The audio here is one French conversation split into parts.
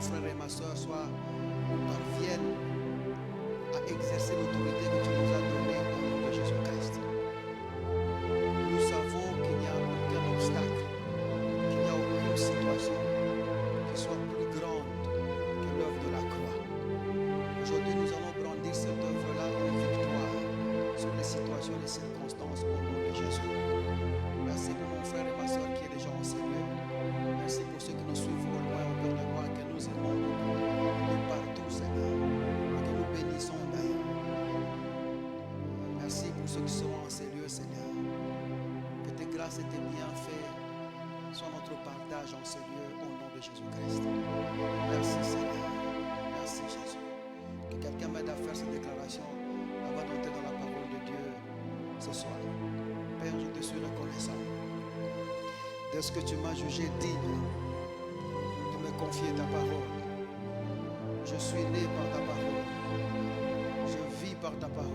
frère et ma soeur parviennent à exercer l'autorité que tu nous as donnée au nom de Jésus-Christ. Nous savons qu'il n'y a aucun obstacle, qu'il n'y a aucune situation qui soit plus grande que l'œuvre de la croix. Aujourd'hui, nous allons brandir cette œuvre-là en victoire sur les situations et les circonstances au nom de Jésus. Merci pour mon frère et ma soeur qui est déjà en Seigneur. Merci pour ceux qui nous suivent au loin, au Père de gloire, que nous aimons de partout, Seigneur, et que nous bénissons d'ailleurs. Merci pour ceux qui seront en ces lieux, Seigneur. Que tes grâces et tes bienfaits soient notre partage en ces lieux au nom de Jésus-Christ. Merci, Seigneur. Merci, Jésus. Que quelqu'un m'aide à faire cette déclaration avant d'entrer dans la parole de Dieu ce soir. Père, je te suis reconnaissant de ce que tu m'as jugé digne de me confier ta parole. Je suis né par ta parole. Je vis par ta parole.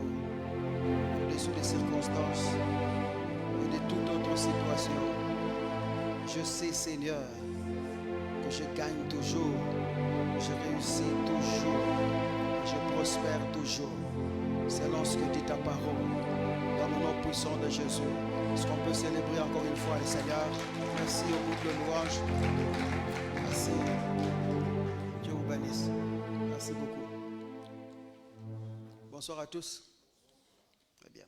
Au-dessus des circonstances et de toute autre situation. Je sais, Seigneur, que je gagne toujours. Je réussis toujours. Je prospère toujours. Selon ce que dit ta parole. Dans le nom puissant de Jésus. Est-ce qu'on peut célébrer encore une fois le Seigneur? Merci au groupe de louanges. Merci. Dieu vous bénisse. Merci beaucoup. Bonsoir à tous. Très bien.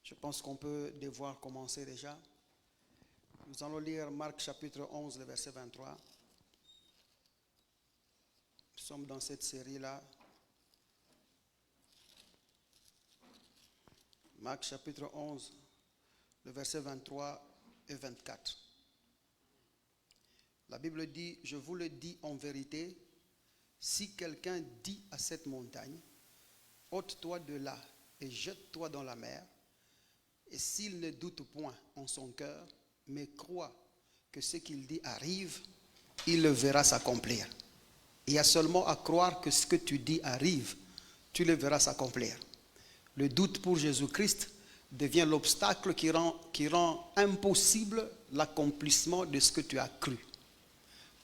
Je pense qu'on peut devoir commencer déjà. Nous allons lire Marc chapitre 11, le verset 23. Nous sommes dans cette série-là. Marc chapitre 11, le verset 23 et 24. La Bible dit, je vous le dis en vérité, si quelqu'un dit à cette montagne, ôte-toi de là et jette-toi dans la mer, et s'il ne doute point en son cœur, mais croit que ce qu'il dit arrive, il le verra s'accomplir. Il y a seulement à croire que ce que tu dis arrive, tu le verras s'accomplir. Le doute pour Jésus-Christ devient l'obstacle qui rend impossible l'accomplissement de ce que tu as cru.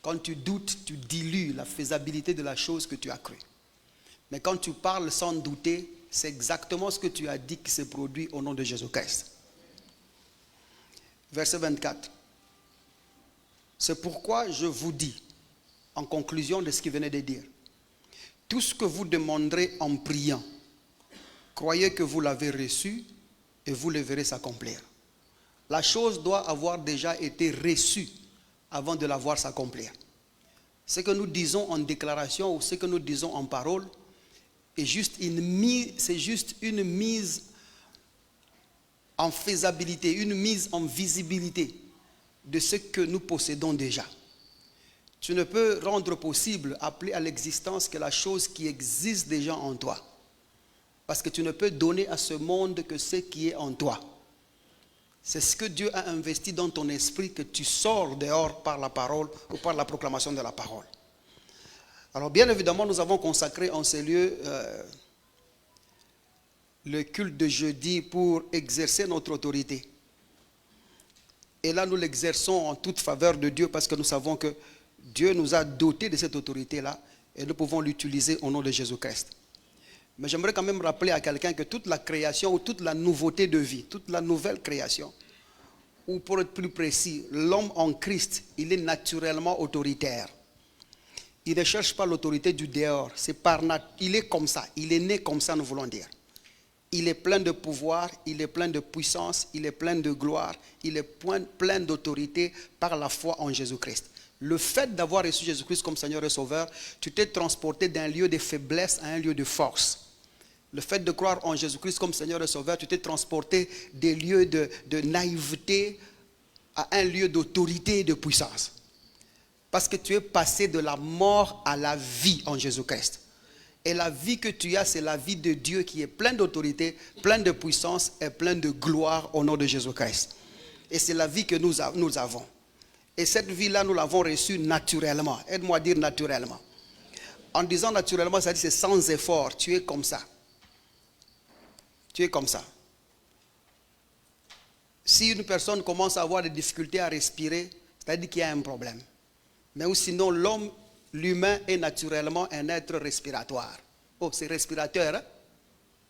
Quand tu doutes, tu dilues la faisabilité de la chose que tu as cru. Mais quand tu parles sans douter, c'est exactement ce que tu as dit qui se produit au nom de Jésus-Christ. Verset 24. C'est pourquoi je vous dis, en conclusion de ce qu'il venait de dire, tout ce que vous demanderez en priant, croyez que vous l'avez reçu et vous le verrez s'accomplir. La chose doit avoir déjà été reçue avant de la voir s'accomplir. Ce que nous disons en déclaration ou ce que nous disons en parole c'est juste une mise en faisabilité, une mise en visibilité de ce que nous possédons déjà. Tu ne peux rendre possible, appeler à l'existence que la chose qui existe déjà en toi. Parce que tu ne peux donner à ce monde que ce qui est en toi. C'est ce que Dieu a investi dans ton esprit que tu sors dehors par la parole ou par la proclamation de la parole. Alors bien évidemment, nous avons consacré en ces lieux le culte de jeudi pour exercer notre autorité. Et là, nous l'exerçons en toute faveur de Dieu parce que nous savons que Dieu nous a dotés de cette autorité-là et nous pouvons l'utiliser au nom de Jésus-Christ. Mais j'aimerais quand même rappeler à quelqu'un que toute la création ou toute la nouveauté de vie, toute la nouvelle création, ou pour être plus précis, l'homme en Christ, il est naturellement autoritaire. Il ne cherche pas l'autorité du dehors. Il est comme ça. Il est né comme ça, nous voulons dire. Il est plein de pouvoir, il est plein de puissance, il est plein de gloire, il est plein d'autorité par la foi en Jésus-Christ. Le fait d'avoir reçu Jésus-Christ comme Seigneur et Sauveur, tu t'es transporté d'un lieu de faiblesse à un lieu de force. Le fait de croire en Jésus-Christ comme Seigneur et Sauveur, tu t'es transporté des lieux de naïveté à un lieu d'autorité et de puissance. Parce que tu es passé de la mort à la vie en Jésus-Christ. Et la vie que tu as, c'est la vie de Dieu qui est pleine d'autorité, pleine de puissance et pleine de gloire au nom de Jésus-Christ. Et c'est la vie que nous avons. Et cette vie-là, nous l'avons reçue naturellement. Aide-moi à dire naturellement. En disant naturellement, ça dit c'est sans effort. Tu es comme ça. Tu es comme ça. Si une personne commence à avoir des difficultés à respirer, c'est-à-dire qu'il y a un problème. Mais sinon, l'homme l'humain est naturellement un être respiratoire. Oh, c'est respirateur, hein?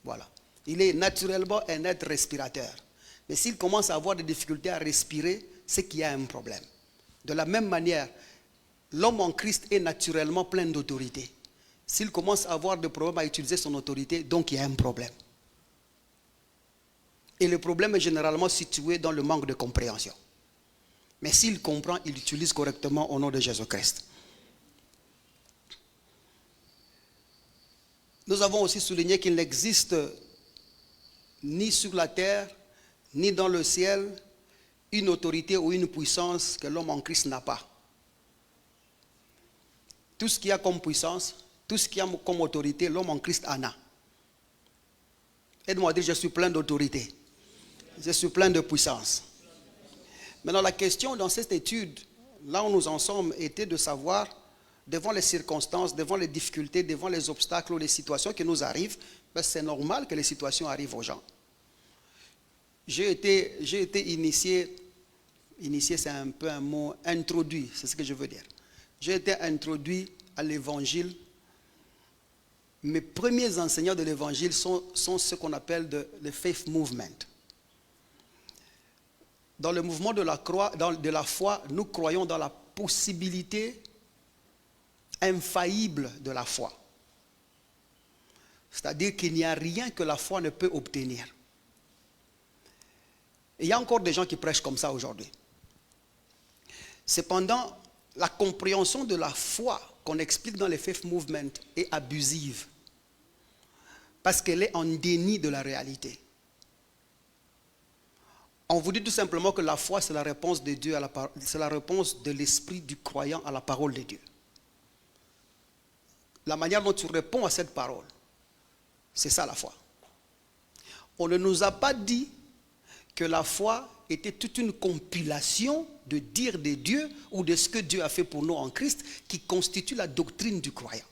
Voilà. Il est naturellement un être respirateur. Mais s'il commence à avoir des difficultés à respirer, c'est qu'il y a un problème. De la même manière, l'homme en Christ est naturellement plein d'autorité. S'il commence à avoir des problèmes à utiliser son autorité, donc il y a un problème. Et le problème est généralement situé dans le manque de compréhension. Mais s'il comprend, il utilise correctement au nom de Jésus-Christ. Nous avons aussi souligné qu'il n'existe ni sur la terre, ni dans le ciel, une autorité ou une puissance que l'homme en Christ n'a pas. Tout ce qu'il y a comme puissance, tout ce qu'il y a comme autorité, l'homme en Christ en a. Aide-moi à dire, je suis plein d'autorité. Je suis plein de puissance. Maintenant, la question dans cette étude, là où nous en sommes, était de savoir, devant les circonstances, devant les difficultés, devant les obstacles ou les situations qui nous arrivent, ben c'est normal que les situations arrivent aux gens. J'ai été initié c'est un peu un mot, introduit, c'est ce que je veux dire. J'ai été introduit à l'évangile. Mes premiers enseignants de l'évangile sont ce qu'on appelle le faith movement. Dans le mouvement de la foi, nous croyons dans la possibilité infaillible de la foi. C'est-à-dire qu'il n'y a rien que la foi ne peut obtenir. Et il y a encore des gens qui prêchent comme ça aujourd'hui. Cependant, la compréhension de la foi qu'on explique dans les faith movement est abusive. Parce qu'elle est en déni de la réalité. On vous dit tout simplement que la foi, c'est la réponse de Dieu, c'est la réponse de l'esprit du croyant à la parole de Dieu. La manière dont tu réponds à cette parole, c'est ça la foi. On ne nous a pas dit que la foi était toute une compilation de dires de Dieu ou de ce que Dieu a fait pour nous en Christ qui constitue la doctrine du croyant.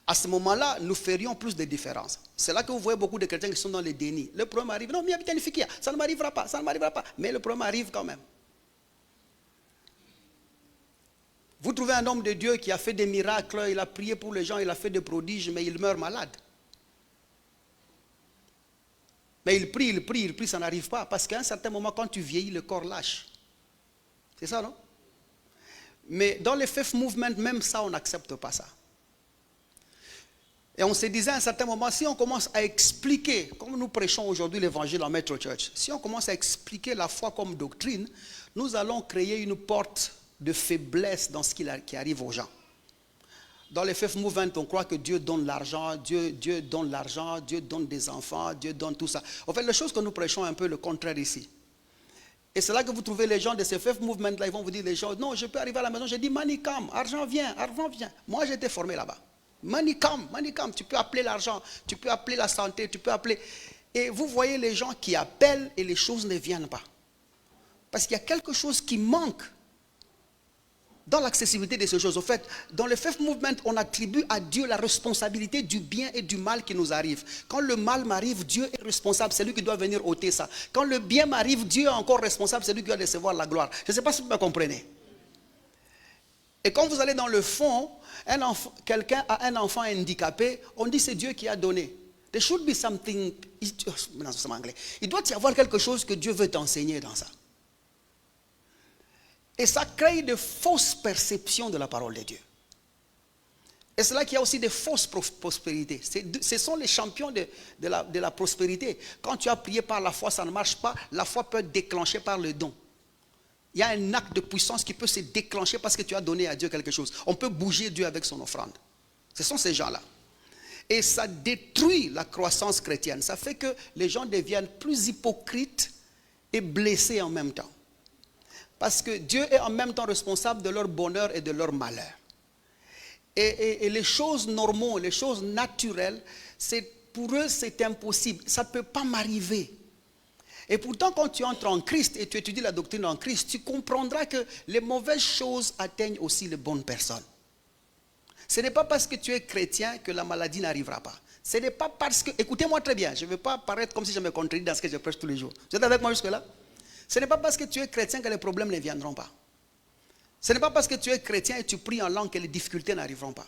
À ce moment-là, nous ferions plus de différence. C'est là que vous voyez beaucoup de chrétiens qui sont dans le déni. Le problème arrive, non, mais ça ne m'arrivera pas, ça ne m'arrivera pas. Mais le problème arrive quand même. Vous trouvez un homme de Dieu qui a fait des miracles, il a prié pour les gens, il a fait des prodiges, mais il meurt malade. Mais il prie, ça n'arrive pas. Parce qu'à un certain moment, quand tu vieillis, le corps lâche. C'est ça, non? Mais dans les faith movement, même ça, on n'accepte pas ça. Et on se disait à un certain moment, si on commence à expliquer, comme nous prêchons aujourd'hui l'évangile en Metro Church, si on commence à expliquer la foi comme doctrine, nous allons créer une porte de faiblesse dans ce qui arrive aux gens. Dans les faith movement, on croit que Dieu donne l'argent, Dieu donne l'argent, Dieu donne des enfants, Dieu donne tout ça. En fait, les choses que nous prêchons un peu le contraire ici. Et c'est là que vous trouvez les gens de ces faith movement là, ils vont vous dire les gens, non, je peux arriver à la maison, je dis money come, argent vient, argent vient. Moi, j'ai été formé là-bas. Money come, tu peux appeler l'argent, tu peux appeler la santé, tu peux appeler. Et vous voyez les gens qui appellent et les choses ne viennent pas. Parce qu'il y a quelque chose qui manque dans l'accessibilité de ces choses. En fait, dans le faith movement, on attribue à Dieu la responsabilité du bien et du mal qui nous arrive. Quand le mal m'arrive, Dieu est responsable, c'est lui qui doit venir ôter ça. Quand le bien m'arrive, Dieu est encore responsable, c'est lui qui doit recevoir la gloire. Je ne sais pas si vous me comprenez. Et quand vous allez dans le fond, quelqu'un a un enfant handicapé, on dit c'est Dieu qui a donné. There should be something, il doit y avoir quelque chose que Dieu veut t'enseigner dans ça. Et ça crée de fausses perceptions de la parole de Dieu. Et c'est là qu'il y a aussi des fausses prospérités. Ce sont les champions de la prospérité. Quand tu as prié par la foi, ça ne marche pas. La foi peut être déclenchée par le don. Il y a un acte de puissance qui peut se déclencher parce que tu as donné à Dieu quelque chose. On peut bouger Dieu avec son offrande. Ce sont ces gens-là. Et ça détruit la croissance chrétienne. Ça fait que les gens deviennent plus hypocrites et blessés en même temps. Parce que Dieu est en même temps responsable de leur bonheur et de leur malheur. Et les choses normales, les choses naturelles, pour eux c'est impossible. Ça ne peut pas m'arriver. Et pourtant quand tu entres en Christ et tu étudies la doctrine en Christ, tu comprendras que les mauvaises choses atteignent aussi les bonnes personnes. Ce n'est pas parce que tu es chrétien que la maladie n'arrivera pas. Ce n'est pas parce que... Écoutez-moi très bien, je ne veux pas paraître comme si je me contredis dans ce que je prêche tous les jours. Vous êtes avec moi jusque-là? Ce n'est pas parce que tu es chrétien que les problèmes ne viendront pas. Ce n'est pas parce que tu es chrétien et tu pries en langue que les difficultés n'arriveront pas.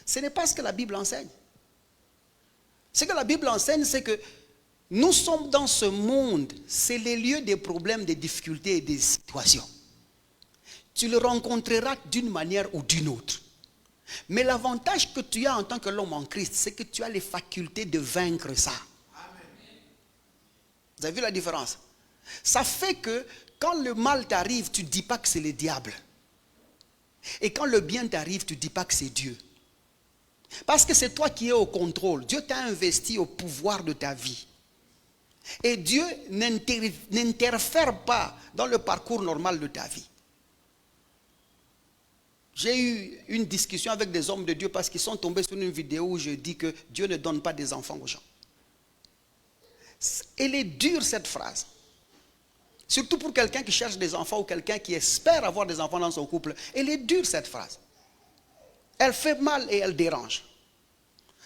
Ce n'est pas ce que la Bible enseigne. Ce que la Bible enseigne, c'est que nous sommes dans ce monde, c'est les lieux des problèmes, des difficultés et des situations. Tu le rencontreras d'une manière ou d'une autre. Mais l'avantage que tu as en tant que l'homme en Christ, c'est que tu as les facultés de vaincre ça. Vous avez vu la différence? Ça fait que quand le mal t'arrive, tu ne dis pas que c'est le diable. Et quand le bien t'arrive, tu ne dis pas que c'est Dieu. Parce que c'est toi qui es au contrôle. Dieu t'a investi au pouvoir de ta vie. Et Dieu n'interfère pas dans le parcours normal de ta vie. J'ai eu une discussion avec des hommes de Dieu parce qu'ils sont tombés sur une vidéo où je dis que Dieu ne donne pas des enfants aux gens. Elle est dure cette phrase. Surtout pour quelqu'un qui cherche des enfants ou quelqu'un qui espère avoir des enfants dans son couple. Elle est dure cette phrase. Elle fait mal et elle dérange.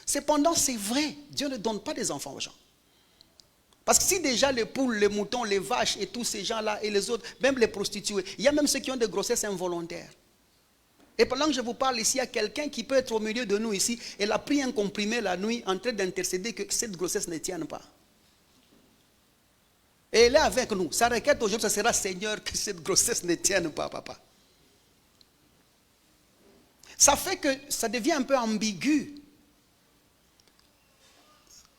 Cependant, c'est vrai. Dieu ne donne pas des enfants aux gens. Parce que si déjà les poules, les moutons, les vaches et tous ces gens-là et les autres, même les prostituées, il y a même ceux qui ont des grossesses involontaires. Et pendant que je vous parle ici, il y a quelqu'un qui peut être au milieu de nous ici, elle a pris un comprimé la nuit en train d'intercéder que cette grossesse ne tienne pas. Et elle est avec nous. Sa requête aujourd'hui, ça sera: Seigneur, que cette grossesse ne tienne pas, papa. Ça fait que ça devient un peu ambigu.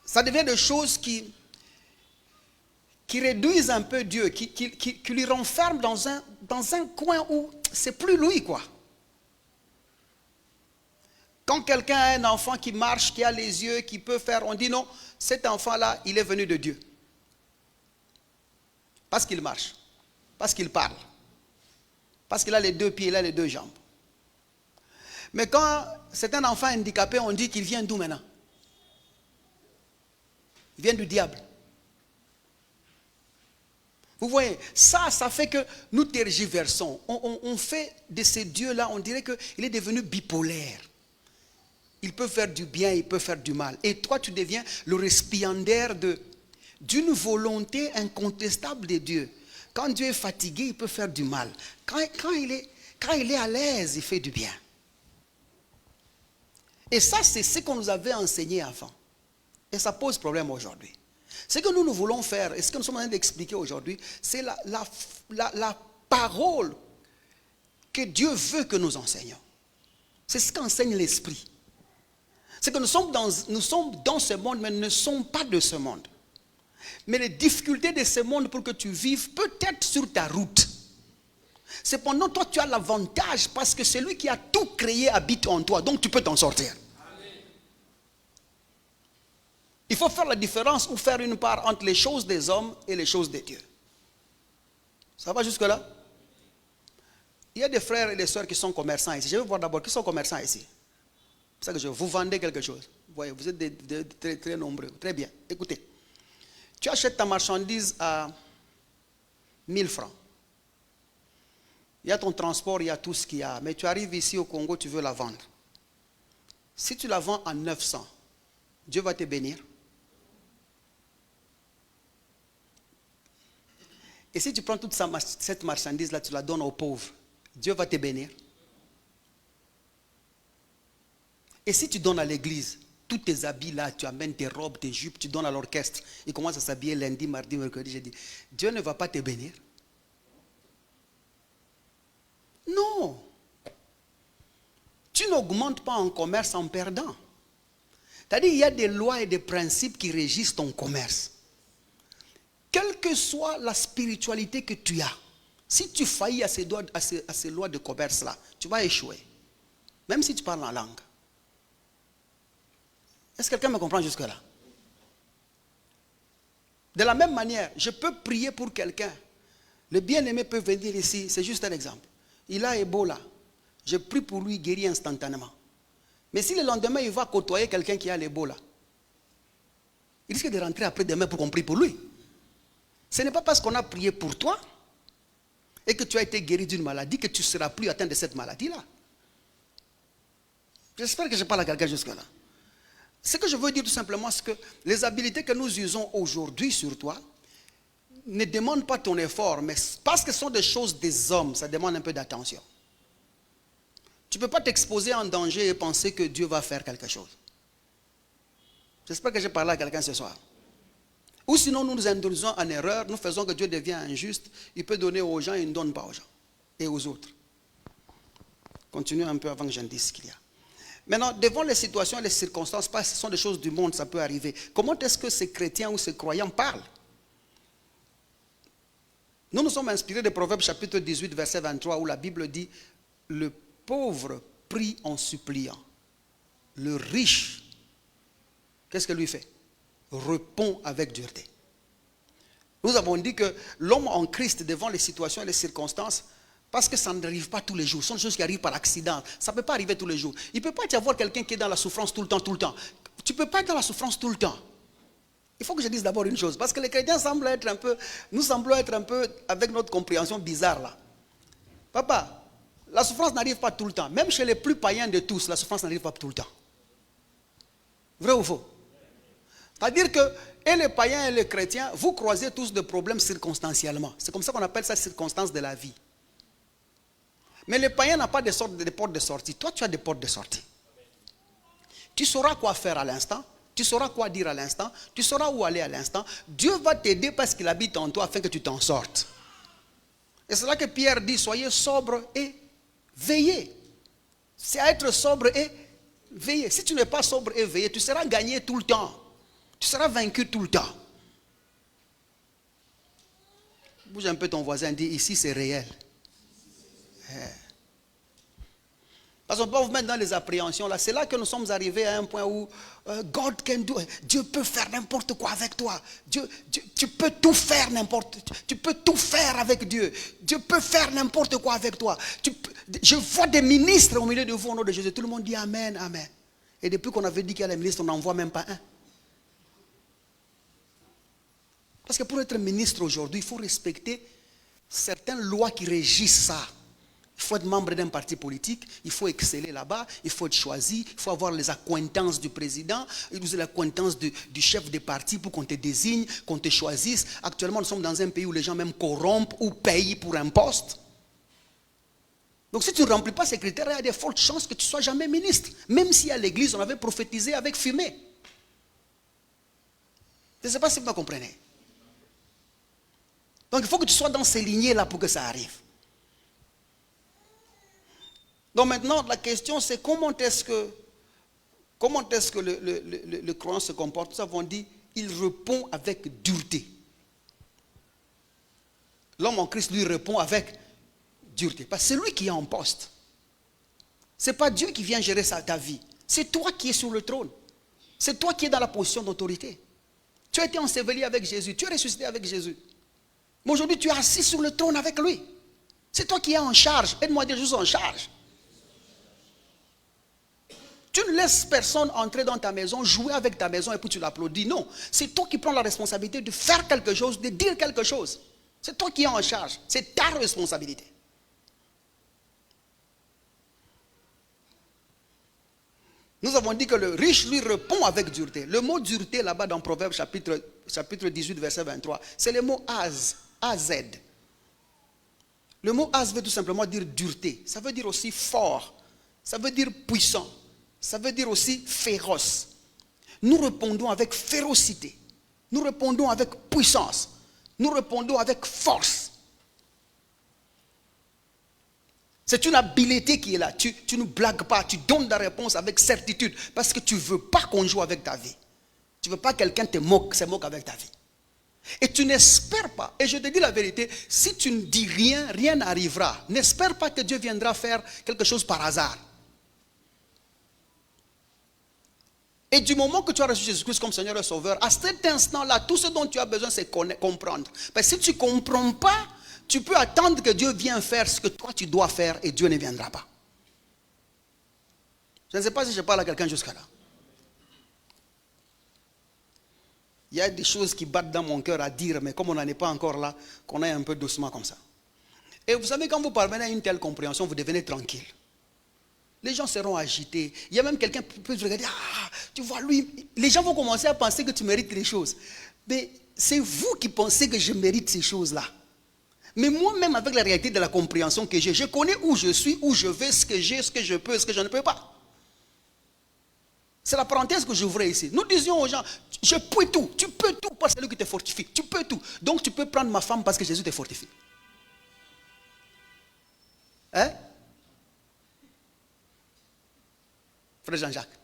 Ça devient des choses qui réduisent un peu Dieu, qui lui renferment dans un coin où c'est plus lui, quoi. Quand quelqu'un a un enfant qui marche, qui a les yeux, qui peut faire, on dit non, cet enfant-là, il est venu de Dieu. Parce qu'il marche, parce qu'il parle, parce qu'il a les deux pieds, il a les deux jambes. Mais quand c'est un enfant handicapé, on dit qu'il vient d'où maintenant? Il vient du diable. Vous voyez, ça fait que nous tergiversons. On fait de ces dieux-là, on dirait qu'il est devenu bipolaire. Il peut faire du bien, il peut faire du mal. Et toi, tu deviens le récipiendaire d'une volonté incontestable de Dieu. Quand Dieu est fatigué, il peut faire du mal. Quand il est à l'aise, il fait du bien. Et ça, c'est ce qu'on nous avait enseigné avant. Et ça pose problème aujourd'hui. Ce que nous voulons faire, et ce que nous sommes en train d'expliquer aujourd'hui, c'est la parole que Dieu veut que nous enseignions. C'est ce qu'enseigne l'Esprit. C'est que nous sommes dans ce monde, mais nous ne sommes pas de ce monde. Mais les difficultés de ce monde pour que tu vives peut être sur ta route. Cependant, toi, tu as l'avantage parce que celui qui a tout créé habite en toi. Donc, tu peux t'en sortir. Il faut faire la différence ou faire une part entre les choses des hommes et les choses de Dieu. Ça va jusque-là? Il y a des frères et des sœurs qui sont commerçants ici. Je vais voir d'abord qui sont commerçants ici. C'est ça que vous vendez quelque chose. Vous voyez, vous êtes très, très nombreux. Très bien. Écoutez. Tu achètes ta marchandise à 1000 francs. Il y a ton transport, il y a tout ce qu'il y a. Mais tu arrives ici au Congo, tu veux la vendre. Si tu la vends à 900, Dieu va te bénir. Et si tu prends toute cette marchandise-là, tu la donnes aux pauvres, Dieu va te bénir. Et si tu donnes à l'église, tous tes habits là, tu amènes tes robes, tes jupes, tu donnes à l'orchestre, ils commencent à s'habiller lundi, mardi, mercredi, jeudi. Dieu ne va pas te bénir. Non. Tu n'augmentes pas en commerce en perdant. C'est-à-dire qu'il y a des lois et des principes qui régissent ton commerce. Quelle que soit la spiritualité que tu as, si tu faillis à ces lois de commerce-là, tu vas échouer. Même si tu parles en langue. Est-ce que quelqu'un me comprend jusque-là? De la même manière, je peux prier pour quelqu'un. Le bien-aimé peut venir ici, c'est juste un exemple. Il a Ebola. Je prie pour lui, guéri instantanément. Mais si le lendemain, il va côtoyer quelqu'un qui a l'Ebola, il risque de rentrer après-demain pour qu'on prie pour lui. Ce n'est pas parce qu'on a prié pour toi et que tu as été guéri d'une maladie que tu ne seras plus atteint de cette maladie-là. J'espère que je parle à quelqu'un jusque-là. Ce que je veux dire tout simplement, c'est que les habiletés que nous usons aujourd'hui sur toi ne demandent pas ton effort, mais parce que ce sont des choses des hommes, ça demande un peu d'attention. Tu ne peux pas t'exposer en danger et penser que Dieu va faire quelque chose. J'espère que j'ai parlé à quelqu'un ce soir. Ou sinon, nous nous induisons en erreur, nous faisons que Dieu devient injuste. Il peut donner aux gens, il ne donne pas aux gens et aux autres. Continuons un peu avant que je ne dise ce qu'il y a. Maintenant, devant les situations et les circonstances, ce sont des choses du monde, ça peut arriver. Comment est-ce que ces chrétiens ou ces croyants parlent? Nous nous sommes inspirés de Proverbes chapitre 18, verset 23, où la Bible dit « Le pauvre prie en suppliant. Le riche, qu'est-ce que lui fait? Répond avec dureté. » Nous avons dit que l'homme en Christ, devant les situations et les circonstances, parce que ça n'arrive pas tous les jours, ce sont des choses qui arrivent par accident. Ça ne peut pas arriver tous les jours. Il ne peut pas y avoir quelqu'un qui est dans la souffrance tout le temps, tout le temps. Tu ne peux pas être dans la souffrance tout le temps. Il faut que je dise d'abord une chose, parce que les chrétiens semblent être un peu, nous semblons être un peu avec notre compréhension bizarre là. Papa, la souffrance n'arrive pas tout le temps. Même chez les plus païens de tous, la souffrance n'arrive pas tout le temps. Vrai ou faux? C'est-à-dire que, et les païens et les chrétiens, vous croisez tous des problèmes circonstanciellement. C'est comme ça qu'on appelle ça circonstance de la vie. Mais les païens n'ont pas de portes de sortie. Toi, tu as des portes de sortie. Tu sauras quoi faire à l'instant. Tu sauras quoi dire à l'instant. Tu sauras où aller à l'instant. Dieu va t'aider parce qu'il habite en toi afin que tu t'en sortes. Et c'est là que Pierre dit, soyez sobres et veillez. C'est à être sobre et veiller. Si tu n'es pas sobre et veillé, tu seras gagné tout le temps. Tu seras vaincu tout le temps. Bouge un peu ton voisin, dis, ici c'est réel. Parce qu'on peut vous mettre dans les appréhensions là. C'est là que nous sommes arrivés à un point où God can do. Dieu peut faire n'importe quoi avec toi. Tu peux tout faire tu peux tout faire avec Dieu. Dieu peut faire n'importe quoi avec toi. Je vois des ministres au milieu de vous au nom de Jésus. Tout le monde dit Amen, Amen. Et depuis qu'on avait dit qu'il y a les ministres, on n'en voit même pas un. Parce que pour être ministre aujourd'hui, il faut respecter certaines lois qui régissent ça. Il faut être membre d'un parti politique, il faut exceller là-bas, il faut être choisi, il faut avoir les accointances du président, les accointances du chef de parti pour qu'on te désigne, qu'on te choisisse. Actuellement, nous sommes dans un pays où les gens même corrompent ou payent pour un poste. Donc si tu ne remplis pas ces critères, il y a des fortes chances que tu ne sois jamais ministre. Même si à l'église, on avait prophétisé avec fumée. Je ne sais pas si vous me comprenez. Donc il faut que tu sois dans ces lignées-là pour que ça arrive. Donc maintenant, la question c'est comment est-ce que le croyant se comporte? Nous avons dit, il répond avec dureté. L'homme en Christ, lui, répond avec dureté. Parce que c'est lui qui est en poste. Ce n'est pas Dieu qui vient gérer ta vie. C'est toi qui es sur le trône. C'est toi qui es dans la position d'autorité. Tu as été enseveli avec Jésus. Tu es ressuscité avec Jésus. Mais aujourd'hui, tu es assis sur le trône avec lui. C'est toi qui es en charge. Aide-moi à dire, je suis en charge. Tu ne laisses personne entrer dans ta maison, jouer avec ta maison et puis tu l'applaudis. Non, c'est toi qui prends la responsabilité de faire quelque chose, de dire quelque chose. C'est toi qui es en charge. C'est ta responsabilité. Nous avons dit que le riche lui répond avec dureté. Le mot dureté là-bas dans Proverbes chapitre 18 verset 23, c'est le mot az, az. Le mot az veut tout simplement dire dureté. Ça veut dire aussi fort. Ça veut dire puissant. Ça veut dire aussi féroce. Nous répondons avec férocité. Nous répondons avec puissance. Nous répondons avec force. C'est une habileté qui est là. Tu ne blagues pas. Tu donnes la réponse avec certitude. Parce que tu ne veux pas qu'on joue avec ta vie. Tu ne veux pas que quelqu'un se moque avec ta vie. Et tu n'espères pas. Et je te dis la vérité, si tu ne dis rien, rien n'arrivera. N'espère pas que Dieu viendra faire quelque chose par hasard. Et du moment que tu as reçu Jésus-Christ comme Seigneur et Sauveur, à cet instant-là, tout ce dont tu as besoin, c'est comprendre. Parce que si tu ne comprends pas, tu peux attendre que Dieu vienne faire ce que toi tu dois faire et Dieu ne viendra pas. Je ne sais pas si je parle à quelqu'un jusqu'à là. Il y a des choses qui battent dans mon cœur à dire, mais comme on n'en est pas encore là, qu'on aille un peu doucement comme ça. Et vous savez, quand vous parvenez à une telle compréhension, vous devenez tranquille. Les gens seront agités. Il y a même quelqu'un qui peut regarder, ah, tu vois, lui, les gens vont commencer à penser que tu mérites les choses. Mais c'est vous qui pensez que je mérite ces choses-là. Mais moi-même, avec la réalité de la compréhension que j'ai, je connais où je suis, où je vais, ce que j'ai, ce que je peux, ce que je ne peux pas. C'est la parenthèse que j'ouvrais ici. Nous disions aux gens, je peux tout, tu peux tout parce que c'est lui qui te fortifie, tu peux tout. Donc tu peux prendre ma femme parce que Jésus te fortifie. Hein? Frère Jean-Jacques.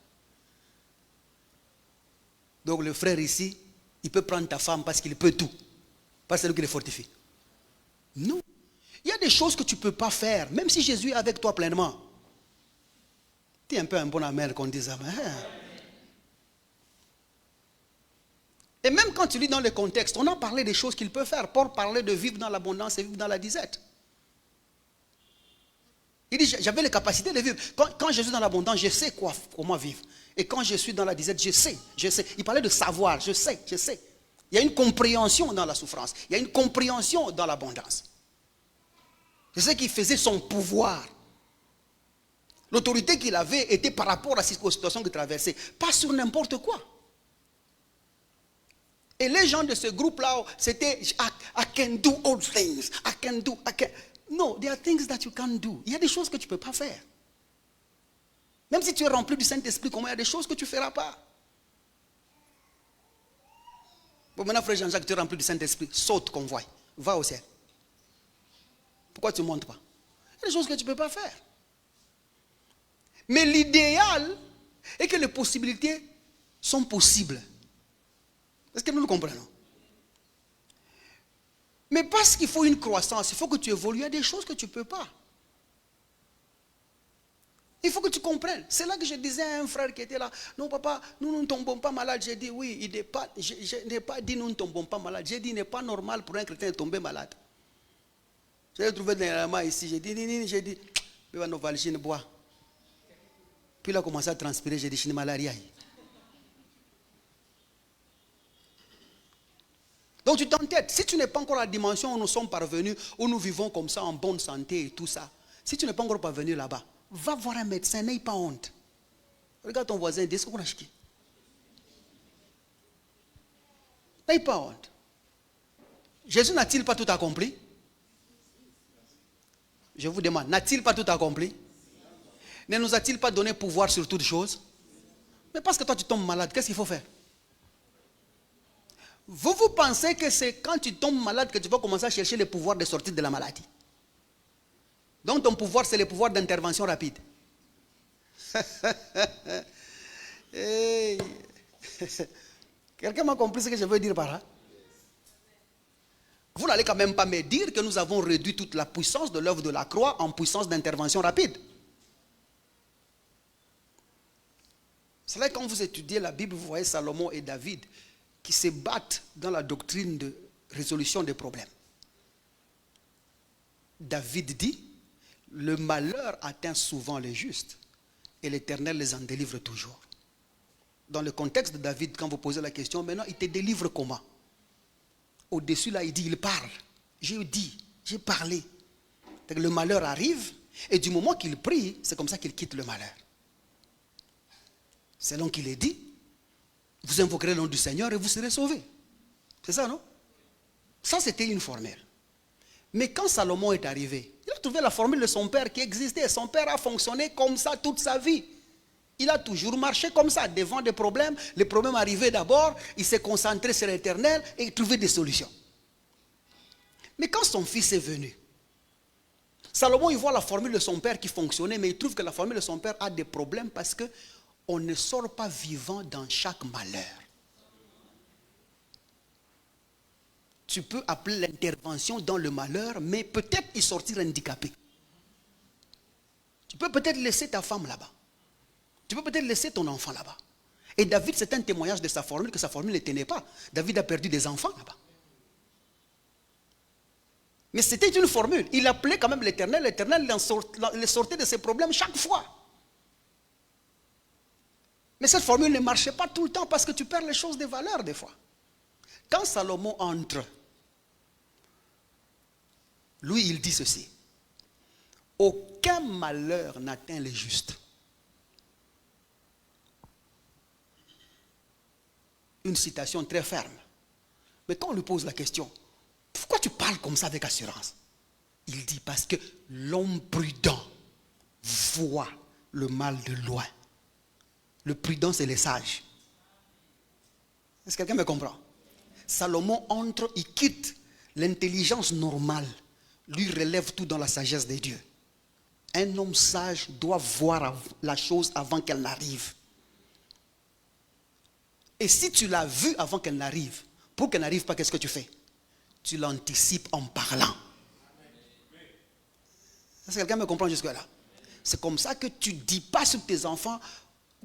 Donc le frère ici, il peut prendre ta femme parce qu'il peut tout. Parce que c'est lui qui le fortifie. Non. Il y a des choses que tu ne peux pas faire, même si Jésus est avec toi pleinement. Tu es un peu un bon amère qu'on dit ça. Et même quand tu lis dans le contexte, on a parlé des choses qu'il peut faire. Paul parlait de vivre dans l'abondance et vivre dans la disette. Il dit, j'avais les capacités de vivre. Quand je suis dans l'abondance, je sais comment vivre. Et quand je suis dans la disette, je sais. Il parlait de savoir, je sais. Il y a une compréhension dans la souffrance. Il y a une compréhension dans l'abondance. C'est ce qui faisait son pouvoir. L'autorité qu'il avait était par rapport aux situations qu'il traversait. Pas sur n'importe quoi. Et les gens de ce groupe-là, c'était I can do all things. I can do. No, there are things that you can't do. Il y a des choses que tu ne peux pas faire. Même si tu es rempli du Saint-Esprit, comment il y a des choses que tu ne feras pas. Bon, maintenant, frère Jean-Jacques, tu es rempli du Saint-Esprit. Saute, convoi. Va au ciel. Pourquoi tu ne montes pas? Il y a des choses que tu ne peux pas faire. Mais l'idéal est que les possibilités sont possibles. Est-ce que nous le comprenons? Mais parce qu'il faut une croissance, il faut que tu évolues. Il y a des choses que tu ne peux pas. Il faut que tu comprennes. C'est là que je disais à un frère qui était là, non papa, nous ne tombons pas malades. J'ai dit oui, je n'ai pas dit nous ne tombons pas malades. J'ai dit il n'est pas normal pour un chrétien de tomber malade. J'ai trouvé dernièrement ici, j'ai dit, il va nous valcher, bois. Puis il a commencé à transpirer, j'ai dit, je suis malaria. Donc tu t'entêtes, si tu n'es pas encore à la dimension où nous sommes parvenus, où nous vivons comme ça en bonne santé et tout ça, si tu n'es pas encore parvenu là-bas, va voir un médecin, n'aie pas honte. Regarde ton voisin, dis ce qu'on a acheté. N'aie pas honte. Jésus n'a-t-il pas tout accompli? Je vous demande, n'a-t-il pas tout accompli? Ne nous a-t-il pas donné pouvoir sur toutes choses? Mais parce que toi tu tombes malade, qu'est-ce qu'il faut faire? Vous pensez que c'est quand tu tombes malade que tu vas commencer à chercher le pouvoir de sortir de la maladie? Donc ton pouvoir, c'est le pouvoir d'intervention rapide. Hey. Quelqu'un m'a compris ce que je veux dire par là? Vous n'allez quand même pas me dire que nous avons réduit toute la puissance de l'œuvre de la croix en puissance d'intervention rapide. C'est vrai que quand vous étudiez la Bible, vous voyez Salomon et David qui se battent dans la doctrine de résolution des problèmes. David dit, le malheur atteint souvent les justes et l'Éternel les en délivre toujours. Dans le contexte de David, quand vous posez la question, maintenant il te délivre comment? Au-dessus là, il dit, il parle. J'ai dit, j'ai parlé. Le malheur arrive et du moment qu'il prie, c'est comme ça qu'il quitte le malheur. Selon qu'il est dit, vous invoquerez le nom du Seigneur et vous serez sauvés. C'est ça, non? Ça, c'était une formule. Mais quand Salomon est arrivé, il a trouvé la formule de son père qui existait. Son père a fonctionné comme ça toute sa vie. Il a toujours marché comme ça, devant des problèmes. Les problèmes arrivaient d'abord, il s'est concentré sur l'Éternel et il trouvait des solutions. Mais quand son fils est venu, Salomon, il voit la formule de son père qui fonctionnait, mais il trouve que la formule de son père a des problèmes parce qu'on ne sort pas vivant dans chaque malheur. Tu peux appeler l'intervention dans le malheur, mais peut-être y sortir handicapé. Tu peux peut-être laisser ta femme là-bas. Tu peux peut-être laisser ton enfant là-bas. Et David, c'est un témoignage de sa formule, que sa formule ne tenait pas. David a perdu des enfants là-bas. Mais c'était une formule. Il appelait quand même l'Éternel. L'Éternel les sortait de ses problèmes chaque fois. Mais cette formule ne marchait pas tout le temps parce que tu perds les choses de valeur des fois. Quand Salomon entre, lui, il dit ceci. Aucun malheur n'atteint les justes. Une citation très ferme. Mais quand on lui pose la question, pourquoi tu parles comme ça avec assurance? Il dit parce que l'homme prudent voit le mal de loin. Le prudent, c'est les sages. Est-ce que quelqu'un me comprend? Salomon entre, il quitte l'intelligence normale, lui relève tout dans la sagesse des dieux. Un homme sage doit voir la chose avant qu'elle n'arrive. Et si tu l'as vue avant qu'elle n'arrive, pour qu'elle n'arrive pas, qu'est-ce que tu fais? Tu l'anticipes en parlant. Est-ce que quelqu'un me comprend jusque-là? C'est comme ça que tu ne dis pas sur tes enfants,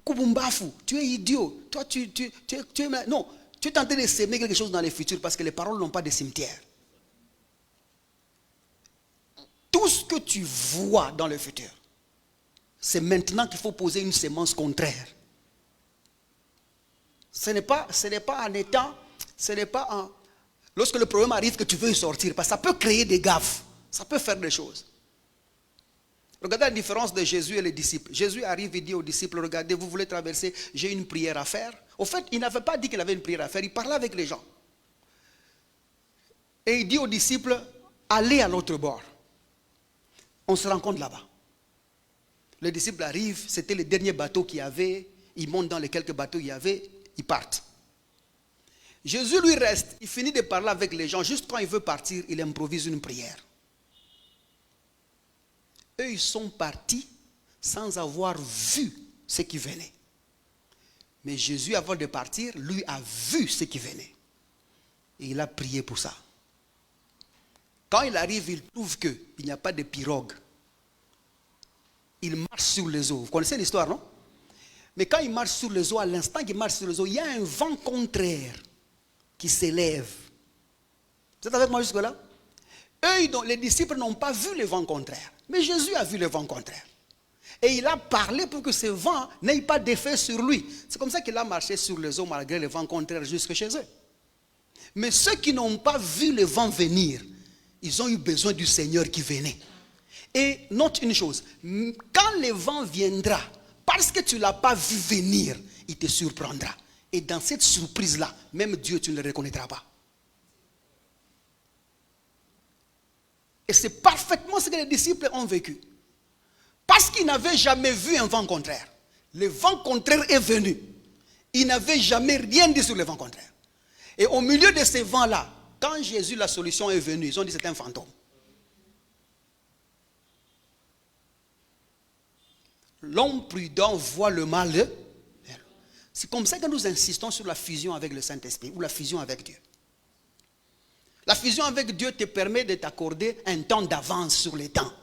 Kubumbafu, tu es idiot, toi tu es... Non, tu es en train de s'aimer quelque chose dans le futur parce que les paroles n'ont pas de cimetière. Tout ce que tu vois dans le futur, c'est maintenant qu'il faut poser une sémence contraire. Ce n'est pas en étant, lorsque le problème arrive que tu veux y sortir, parce que ça peut créer des gaffes, ça peut faire des choses. Regardez la différence de Jésus et les disciples. Jésus arrive et dit aux disciples, regardez, vous voulez traverser, j'ai une prière à faire. Au fait, il n'avait pas dit qu'il avait une prière à faire, il parlait avec les gens. Et il dit aux disciples, allez à l'autre bord. On se rencontre là-bas. Les disciples arrivent, c'était le dernier bateau qu'il y avait, ils montent dans les quelques bateaux qu'il y avait, ils partent. Jésus lui reste, il finit de parler avec les gens, juste quand il veut partir, il improvise une prière. Eux, ils sont partis sans avoir vu ce qui venait. Mais Jésus, avant de partir, lui a vu ce qui venait. Et il a prié pour ça. Quand il arrive, il trouve qu'il n'y a pas de pirogue. Il marche sur les eaux. Vous connaissez l'histoire, non? Mais quand il marche sur les eaux, à l'instant qu'il marche sur les eaux, il y a un vent contraire qui s'élève. Vous êtes avec moi jusque-là? Eux, les disciples n'ont pas vu le vent contraire. Mais Jésus a vu le vent contraire. Et il a parlé pour que ce vent n'ait pas d'effet sur lui. C'est comme ça qu'il a marché sur les eaux malgré le vent contraire jusque chez eux. Mais ceux qui n'ont pas vu le vent venir, ils ont eu besoin du Seigneur qui venait. Et note une chose, quand le vent viendra, parce que tu ne l'as pas vu venir, il te surprendra. Et dans cette surprise-là, même Dieu, tu ne le reconnaîtras pas. Et c'est parfaitement ce que les disciples ont vécu. Parce qu'ils n'avaient jamais vu un vent contraire. Le vent contraire est venu. Ils n'avaient jamais rien dit sur le vent contraire. Et au milieu de ces vents-là, quand Jésus, la solution est venue, ils ont dit c'est un fantôme. L'homme prudent voit le mal. C'est comme ça que nous insistons sur la fusion avec le Saint-Esprit ou la fusion avec Dieu. La fusion avec Dieu te permet de t'accorder un temps d'avance sur les temps.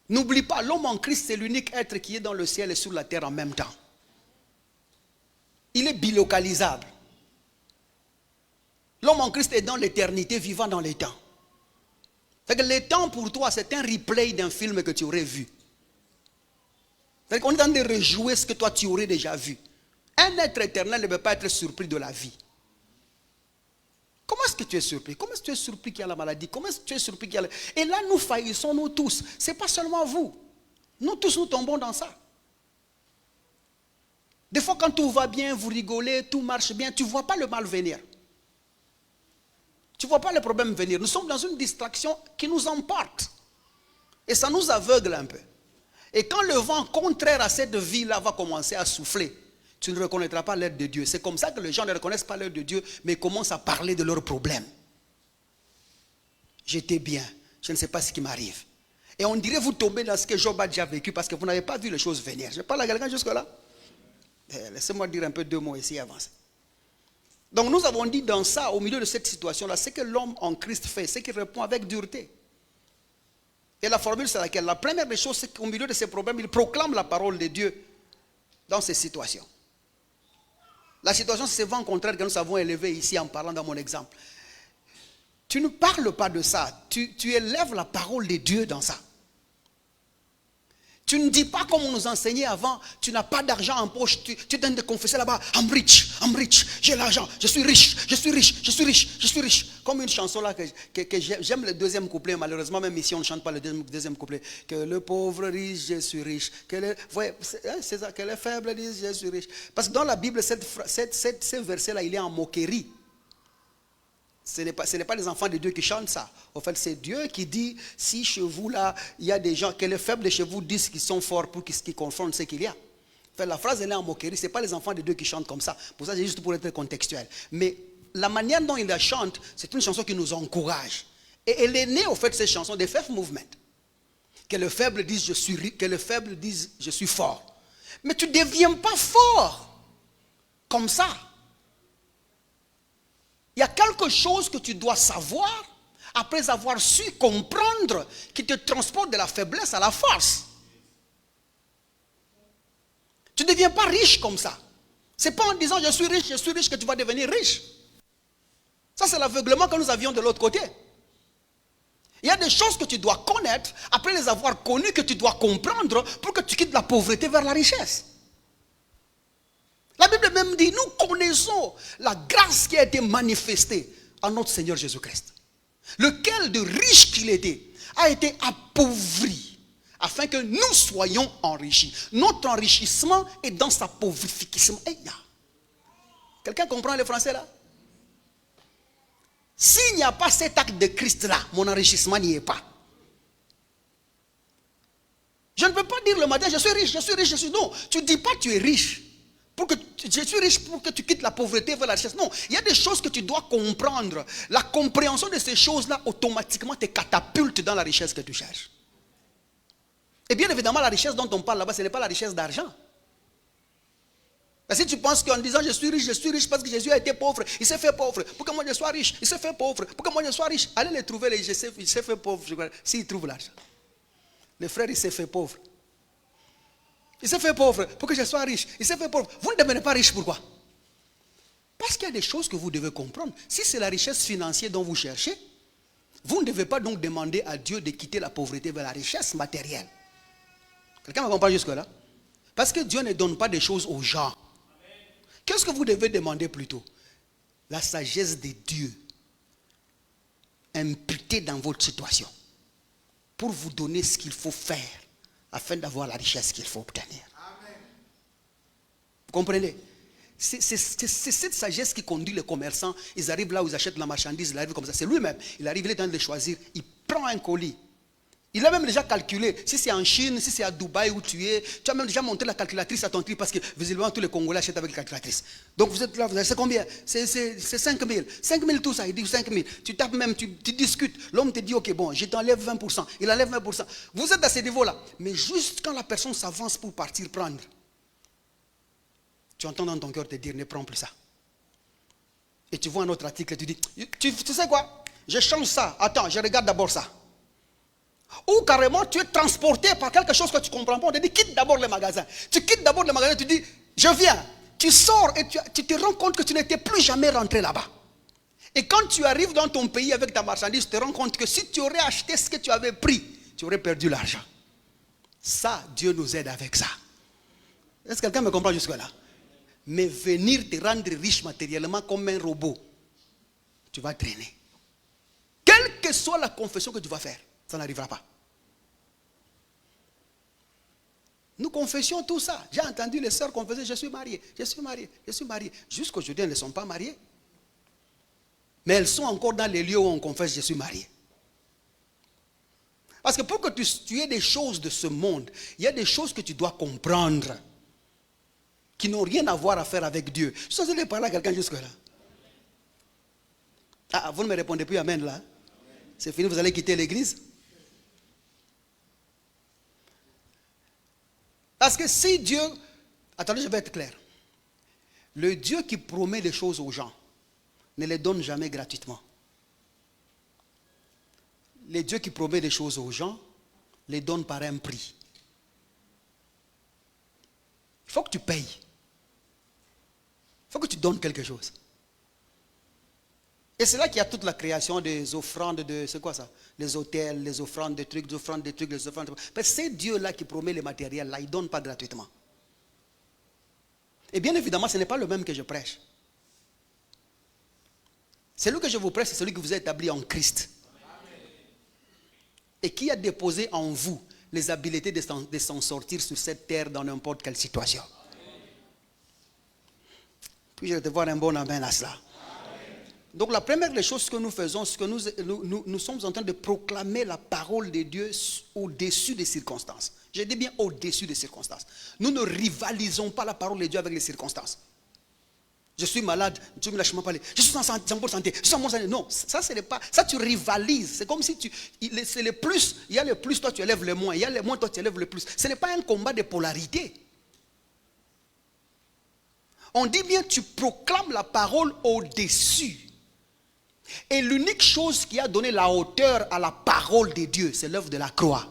N'oublie pas, l'homme en Christ, c'est l'unique être qui est dans le ciel et sur la terre en même temps. Il est bilocalisable. L'homme en Christ est dans l'éternité, vivant dans les temps. C'est que les temps pour toi, c'est un replay d'un film que tu aurais vu. C'est qu'on est en train de rejouer ce que toi tu aurais déjà vu. Un être éternel ne peut pas être surpris de la vie. Comment est-ce que tu es surpris? Comment est-ce que tu es surpris qu'il y a la maladie? Comment est-ce que tu es surpris qu'il y a... Et là, nous faillissons, nous tous. Ce n'est pas seulement vous. Nous tous, nous tombons dans ça. Des fois, quand tout va bien, vous rigolez, tout marche bien, tu ne vois pas le mal venir. Tu ne vois pas le problème venir. Nous sommes dans une distraction qui nous emporte. Et ça nous aveugle un peu. Et quand le vent contraire à cette vie-là va commencer à souffler, tu ne reconnaîtras pas l'aide de Dieu. C'est comme ça que les gens ne reconnaissent pas l'aide de Dieu, mais commencent à parler de leurs problèmes. J'étais bien, je ne sais pas ce qui m'arrive. Et on dirait vous tombez dans ce que Job a déjà vécu parce que vous n'avez pas vu les choses venir. Je parle à quelqu'un jusque-là. Laissez-moi dire un peu 2 mots ici et avancer. Donc nous avons dit dans ça, au milieu de cette situation-là, ce que l'homme en Christ fait, c'est qu'il répond avec dureté. Et la formule c'est laquelle? La première des choses, c'est qu'au milieu de ces problèmes, il proclame la parole de Dieu dans ces situations. La situation, c'est ce vent contraire que nous avons élevé ici en parlant dans mon exemple. Tu ne parles pas de ça. Tu élèves la parole de Dieu dans ça. Tu ne dis pas comme on nous enseignait avant, tu n'as pas d'argent en poche, tu es en train de confesser là-bas, I'm rich, j'ai l'argent, je suis riche. Comme une chanson là que j'aime le deuxième couplet, malheureusement même ici on ne chante pas le deuxième couplet. Que le pauvre riche, je suis riche. C'est ça, que les faibles disent, je suis riche. Parce que dans la Bible, ce verset-là, il est en moquerie. Ce n'est pas les enfants de Dieu qui chantent ça. En fait, c'est Dieu qui dit, si chez vous là, il y a des gens, que les faibles de chez vous disent qu'ils sont forts pour qu'ils confrontent ce qu'il y a. En fait, la phrase elle est en moquerie, ce n'est pas les enfants de Dieu qui chantent comme ça. Pour ça, c'est juste pour être contextuel. Mais la manière dont il la chante, c'est une chanson qui nous encourage. Et elle est née, au fait, cette chanson des Faith Movement. Que le faible dise, je suis riche, que le faible dise, je suis fort. Mais tu ne deviens pas fort comme ça. Il y a quelque chose que tu dois savoir après avoir su comprendre qui te transporte de la faiblesse à la force. Tu ne deviens pas riche comme ça. Ce n'est pas en disant je suis riche que tu vas devenir riche. Ça c'est l'aveuglement que nous avions de l'autre côté. Il y a des choses que tu dois connaître, après les avoir connues, que tu dois comprendre pour que tu quittes la pauvreté vers la richesse. La Bible même dit, nous connaissons la grâce qui a été manifestée à notre Seigneur Jésus-Christ. Lequel de riche qu'il était a été appauvri afin que nous soyons enrichis. Notre enrichissement est dans sa pauvrification. Quelqu'un comprend le français là? S'il n'y a pas cet acte de Christ là, mon enrichissement n'y est pas. Je ne peux pas dire le matin, je suis riche. Non, tu ne dis pas tu es riche. Je suis riche pour que tu quittes la pauvreté vers la richesse. Non, il y a des choses que tu dois comprendre. La compréhension de ces choses-là, automatiquement, te catapulte dans la richesse que tu cherches. Et bien évidemment, la richesse dont on parle là-bas, ce n'est pas la richesse d'argent. Si tu penses qu'en disant je suis riche parce que Jésus a été pauvre, il s'est fait pauvre, pour que moi je sois riche, il s'est fait pauvre, pour que moi je sois riche, allez les trouver, il s'est fait pauvre, s'il trouve l'argent. Le frère, il s'est fait pauvre. Il s'est fait pauvre pour que je sois riche. Il s'est fait pauvre. Vous ne devenez pas riche, pourquoi? Parce qu'il y a des choses que vous devez comprendre. Si c'est la richesse financière dont vous cherchez, vous ne devez pas donc demander à Dieu de quitter la pauvreté vers la richesse matérielle. Quelqu'un me comprend jusque-là? Parce que Dieu ne donne pas des choses aux gens. Qu'est-ce que vous devez demander plutôt? La sagesse de Dieu imputée dans votre situation pour vous donner ce qu'il faut faire afin d'avoir la richesse qu'il faut obtenir. Amen. Vous comprenez? C'est cette sagesse qui conduit les commerçants. Ils arrivent là où ils achètent la marchandise, ils arrivent comme ça. C'est lui-même. Il arrive, il est en train de choisir. Il prend un colis. Il a même déjà calculé. Si c'est en Chine, si c'est à Dubaï où tu es, tu as même déjà monté la calculatrice à ton prix parce que visiblement tous les Congolais achètent avec la calculatrice. Donc vous êtes là, vous avez, c'est combien? C'est 5 000. 5 000 tout ça, il dit 5 000. Tu tapes même, tu discutes. L'homme te dit, ok, bon, je t'enlève 20%. Il enlève 20%. Vous êtes à ce niveau-là. Mais juste quand la personne s'avance pour partir prendre, tu entends dans ton cœur te dire, ne prends plus ça. Et tu vois un autre article, tu dis, tu sais quoi? Je change ça. Attends, je regarde d'abord ça. Ou carrément tu es transporté par quelque chose que tu ne comprends pas. On te dit quitte d'abord le magasin. Tu quittes d'abord le magasin, tu dis je viens. Tu sors et tu te rends compte que tu n'étais plus jamais rentré là-bas. Et quand tu arrives dans ton pays avec ta marchandise, tu te rends compte que si tu aurais acheté ce que tu avais pris, tu aurais perdu l'argent. Ça, Dieu nous aide avec ça. Est-ce que quelqu'un me comprend jusque-là? Mais venir te rendre riche matériellement comme un robot, tu vas traîner. Quelle que soit la confession que tu vas faire, ça n'arrivera pas. Nous confessions tout ça. J'ai entendu les sœurs confesser, je suis mariée. Jusqu'aujourd'hui, elles ne sont pas mariées. Mais elles sont encore dans les lieux où on confesse, je suis mariée. Parce que pour que tu aies des choses de ce monde, il y a des choses que tu dois comprendre qui n'ont rien à voir à faire avec Dieu. Je suis censé parler à quelqu'un jusque-là. Ah, vous ne me répondez plus amen là. C'est fini, vous allez quitter l'église. Parce que si Dieu... Attendez, je vais être clair. Le Dieu qui promet les choses aux gens ne les donne jamais gratuitement. Le Dieu qui promet les choses aux gens les donne par un prix. Il faut que tu payes. Il faut que tu donnes quelque chose. Et c'est là qu'il y a toute la création des offrandes de... C'est quoi ça? Les hôtels, les offrandes, des trucs, les offrandes. Parce que c'est Dieu-là qui promet les matériels, là, il ne donne pas gratuitement. Et bien évidemment, ce n'est pas le même que je prêche. Celui que je vous prêche, c'est celui que vous a établi en Christ. Et qui a déposé en vous les habiletés de s'en sortir sur cette terre dans n'importe quelle situation. Puis je vais te voir un bon amen à cela. Donc la première des choses que nous faisons, c'est que nous sommes en train de proclamer la parole de Dieu au-dessus des circonstances. Je dis bien au-dessus des circonstances. Nous ne rivalisons pas la parole de Dieu avec les circonstances. Je suis malade, Dieu me lâche pas parler. Je suis en bonne santé, je suis en bonne santé. Non, ça c'est pas. Ça tu rivalises. C'est comme si c'est le plus. Il y a le plus, toi tu élèves le moins. Il y a le moins, toi tu élèves le plus. Ce n'est pas un combat de polarité. On dit bien tu proclames la parole au-dessus. Et l'unique chose qui a donné la hauteur à la parole de Dieu, c'est l'œuvre de la croix.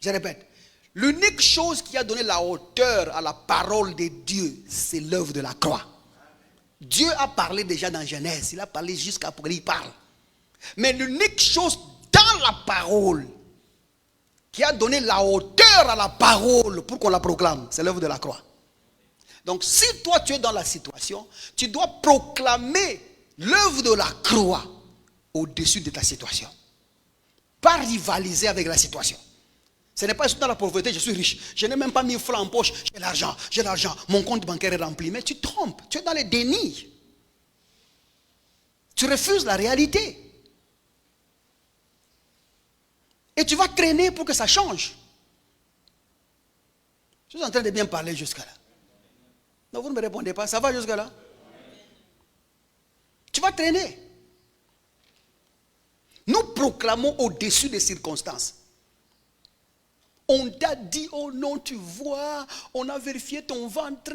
Je répète. L'unique chose qui a donné la hauteur à la parole de Dieu, c'est l'œuvre de la croix. Dieu a parlé déjà dans Genèse. Il a parlé jusqu'après, il parle. Mais l'unique chose dans la parole qui a donné la hauteur à la parole pour qu'on la proclame, c'est l'œuvre de la croix. Donc si toi tu es dans la situation, tu dois proclamer l'œuvre de la croix au-dessus de ta situation. Pas rivaliser avec la situation. Ce n'est pas juste dans la pauvreté, je suis riche. Je n'ai même pas 1000 francs en poche. J'ai l'argent. Mon compte bancaire est rempli. Mais tu te trompes. Tu es dans le déni. Tu refuses la réalité. Et tu vas traîner pour que ça change. Je suis en train de bien parler jusqu'à là. Non, vous ne me répondez pas. Ça va jusqu'à là? Tu vas traîner. Nous proclamons au-dessus des circonstances. On t'a dit, oh non, tu vois, on a vérifié ton ventre,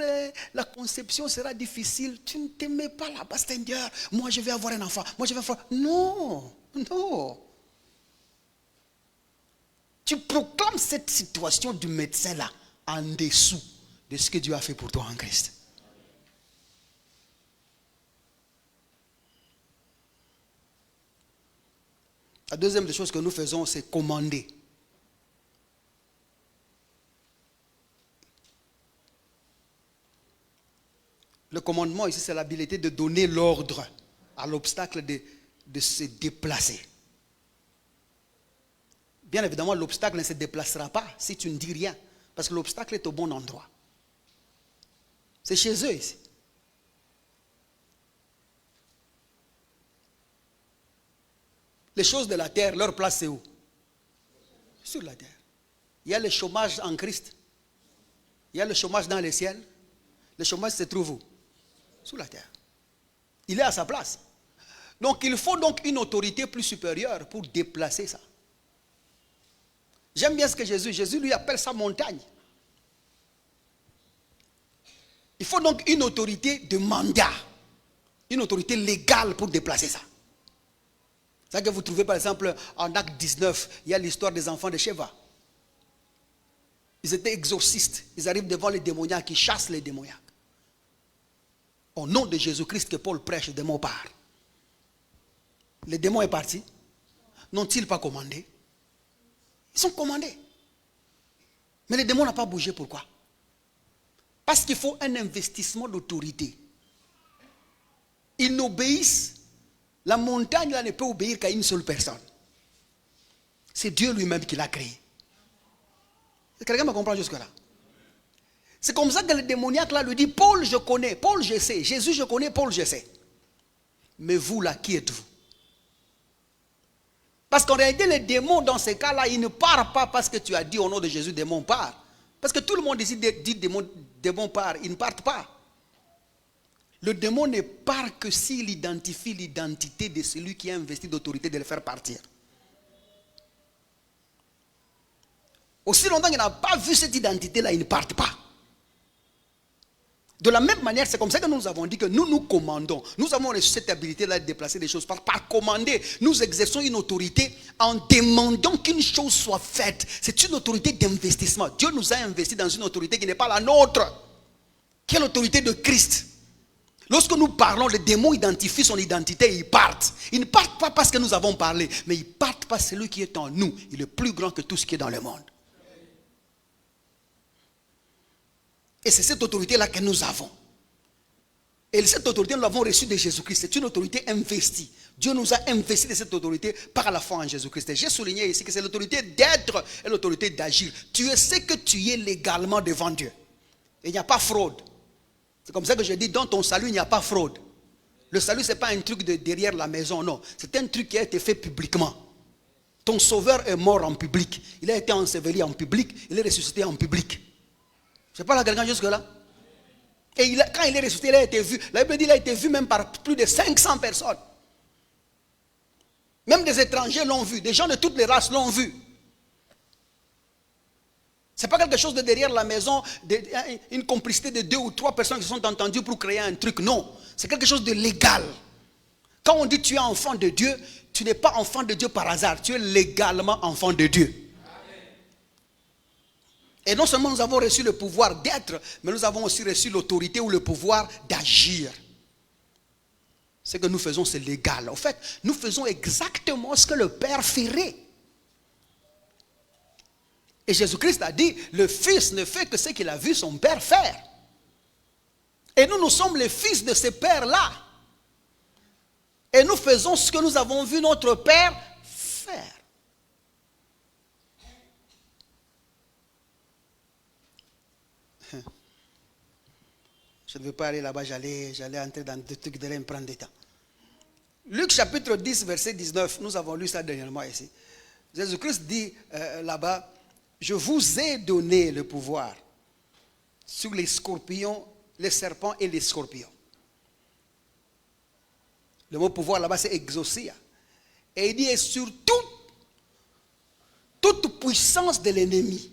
la conception sera difficile. Tu ne t'aimais pas là-bas, Seigneur. Moi, je vais avoir un enfant. Moi, je vais avoir... Non, non. Tu proclames cette situation du médecin là, en dessous de ce que Dieu a fait pour toi en Christ. La deuxième des choses que nous faisons, c'est commander. Le commandement ici, c'est l'habilité de donner l'ordre à l'obstacle de se déplacer. Bien évidemment, l'obstacle ne se déplacera pas si tu ne dis rien. Parce que l'obstacle est au bon endroit. C'est chez eux ici. Les choses de la terre, leur place c'est où? Sur la terre. Il y a le chômage en Christ. Il y a le chômage dans les ciels. Le chômage se trouve où? Sous la terre. Il est à sa place. Donc il faut donc une autorité plus supérieure pour déplacer ça. J'aime bien ce que Jésus lui appelle ça montagne. Il faut donc une autorité de mandat. Une autorité légale pour déplacer ça. C'est ça que vous trouvez par exemple en Acte 19, il y a l'histoire des enfants de Sheva. Ils étaient exorcistes. Ils arrivent devant les démoniaques, ils chassent les démoniaques. Au nom de Jésus-Christ que Paul prêche, le démon part. Le démon est parti. N'ont-ils pas commandé? Ils sont commandés. Mais le démon n'a pas bougé. Pourquoi? Parce qu'il faut un investissement d'autorité. Ils n'obéissent. La montagne là ne peut obéir qu'à une seule personne. C'est Dieu lui-même qui l'a créé. Quelqu'un me comprend jusque-là? C'est comme ça que le démoniaque là lui dit, Paul je connais, Paul je sais, Jésus je connais, Paul je sais. Mais vous là, qui êtes-vous? Parce qu'en réalité, les démons dans ces cas-là, ils ne partent pas parce que tu as dit au nom de Jésus, démon part. Parce que tout le monde ici dit démon part, ils ne partent pas. Le démon ne part que s'il identifie l'identité de celui qui a investi d'autorité de le faire partir. Aussi longtemps qu'il n'a pas vu cette identité-là, ils ne partent pas. De la même manière, c'est comme ça que nous avons dit que nous commandons. Nous avons reçu cette habilité-là de déplacer des choses. Par commander, nous exerçons une autorité en demandant qu'une chose soit faite. C'est une autorité d'investissement. Dieu nous a investi dans une autorité qui n'est pas la nôtre, qui est l'autorité de Christ. Lorsque nous parlons, les démons identifient son identité et ils partent. Ils ne partent pas parce que nous avons parlé, mais ils partent parce que celui qui est en nous, il est plus grand que tout ce qui est dans le monde. Et c'est cette autorité-là que nous avons. Et cette autorité, nous l'avons reçue de Jésus-Christ. C'est une autorité investie. Dieu nous a investi de cette autorité par la foi en Jésus-Christ. Et j'ai souligné ici que c'est l'autorité d'être et l'autorité d'agir. Tu sais que tu es légalement devant Dieu. Et il n'y a pas fraude. C'est comme ça que je dis, dans ton salut, il n'y a pas fraude. Le salut, ce n'est pas un truc de derrière la maison, non. C'est un truc qui a été fait publiquement. Ton sauveur est mort en public. Il a été enseveli en public. Il est ressuscité en public. Je ne sais pas là quelqu'un jusque-là. Et quand il est ressuscité, il a été vu. La Bible dit qu'il a été vu même par plus de 500 personnes. Même des étrangers l'ont vu. Des gens de toutes les races l'ont vu. Ce n'est pas quelque chose de derrière la maison, une complicité de 2 ou 3 personnes qui se sont entendues pour créer un truc. Non, c'est quelque chose de légal. Quand on dit tu es enfant de Dieu, tu n'es pas enfant de Dieu par hasard. Tu es légalement enfant de Dieu. Et non seulement nous avons reçu le pouvoir d'être, mais nous avons aussi reçu l'autorité ou le pouvoir d'agir. Ce que nous faisons, c'est légal. En fait, nous faisons exactement ce que le Père ferait. Et Jésus-Christ a dit, le Fils ne fait que ce qu'il a vu son Père faire. Et nous sommes les fils de ces pères-là. Et nous faisons ce que nous avons vu notre Père faire. Je ne veux pas aller là-bas, j'allais entrer dans des trucs qui allaient me prendre du temps. Luc chapitre 10, verset 19, nous avons lu ça dernièrement ici. Jésus-Christ dit là-bas, je vous ai donné le pouvoir sur les scorpions, les serpents et les scorpions. Le mot pouvoir là-bas, c'est exousia. Et il dit, et sur toute puissance de l'ennemi,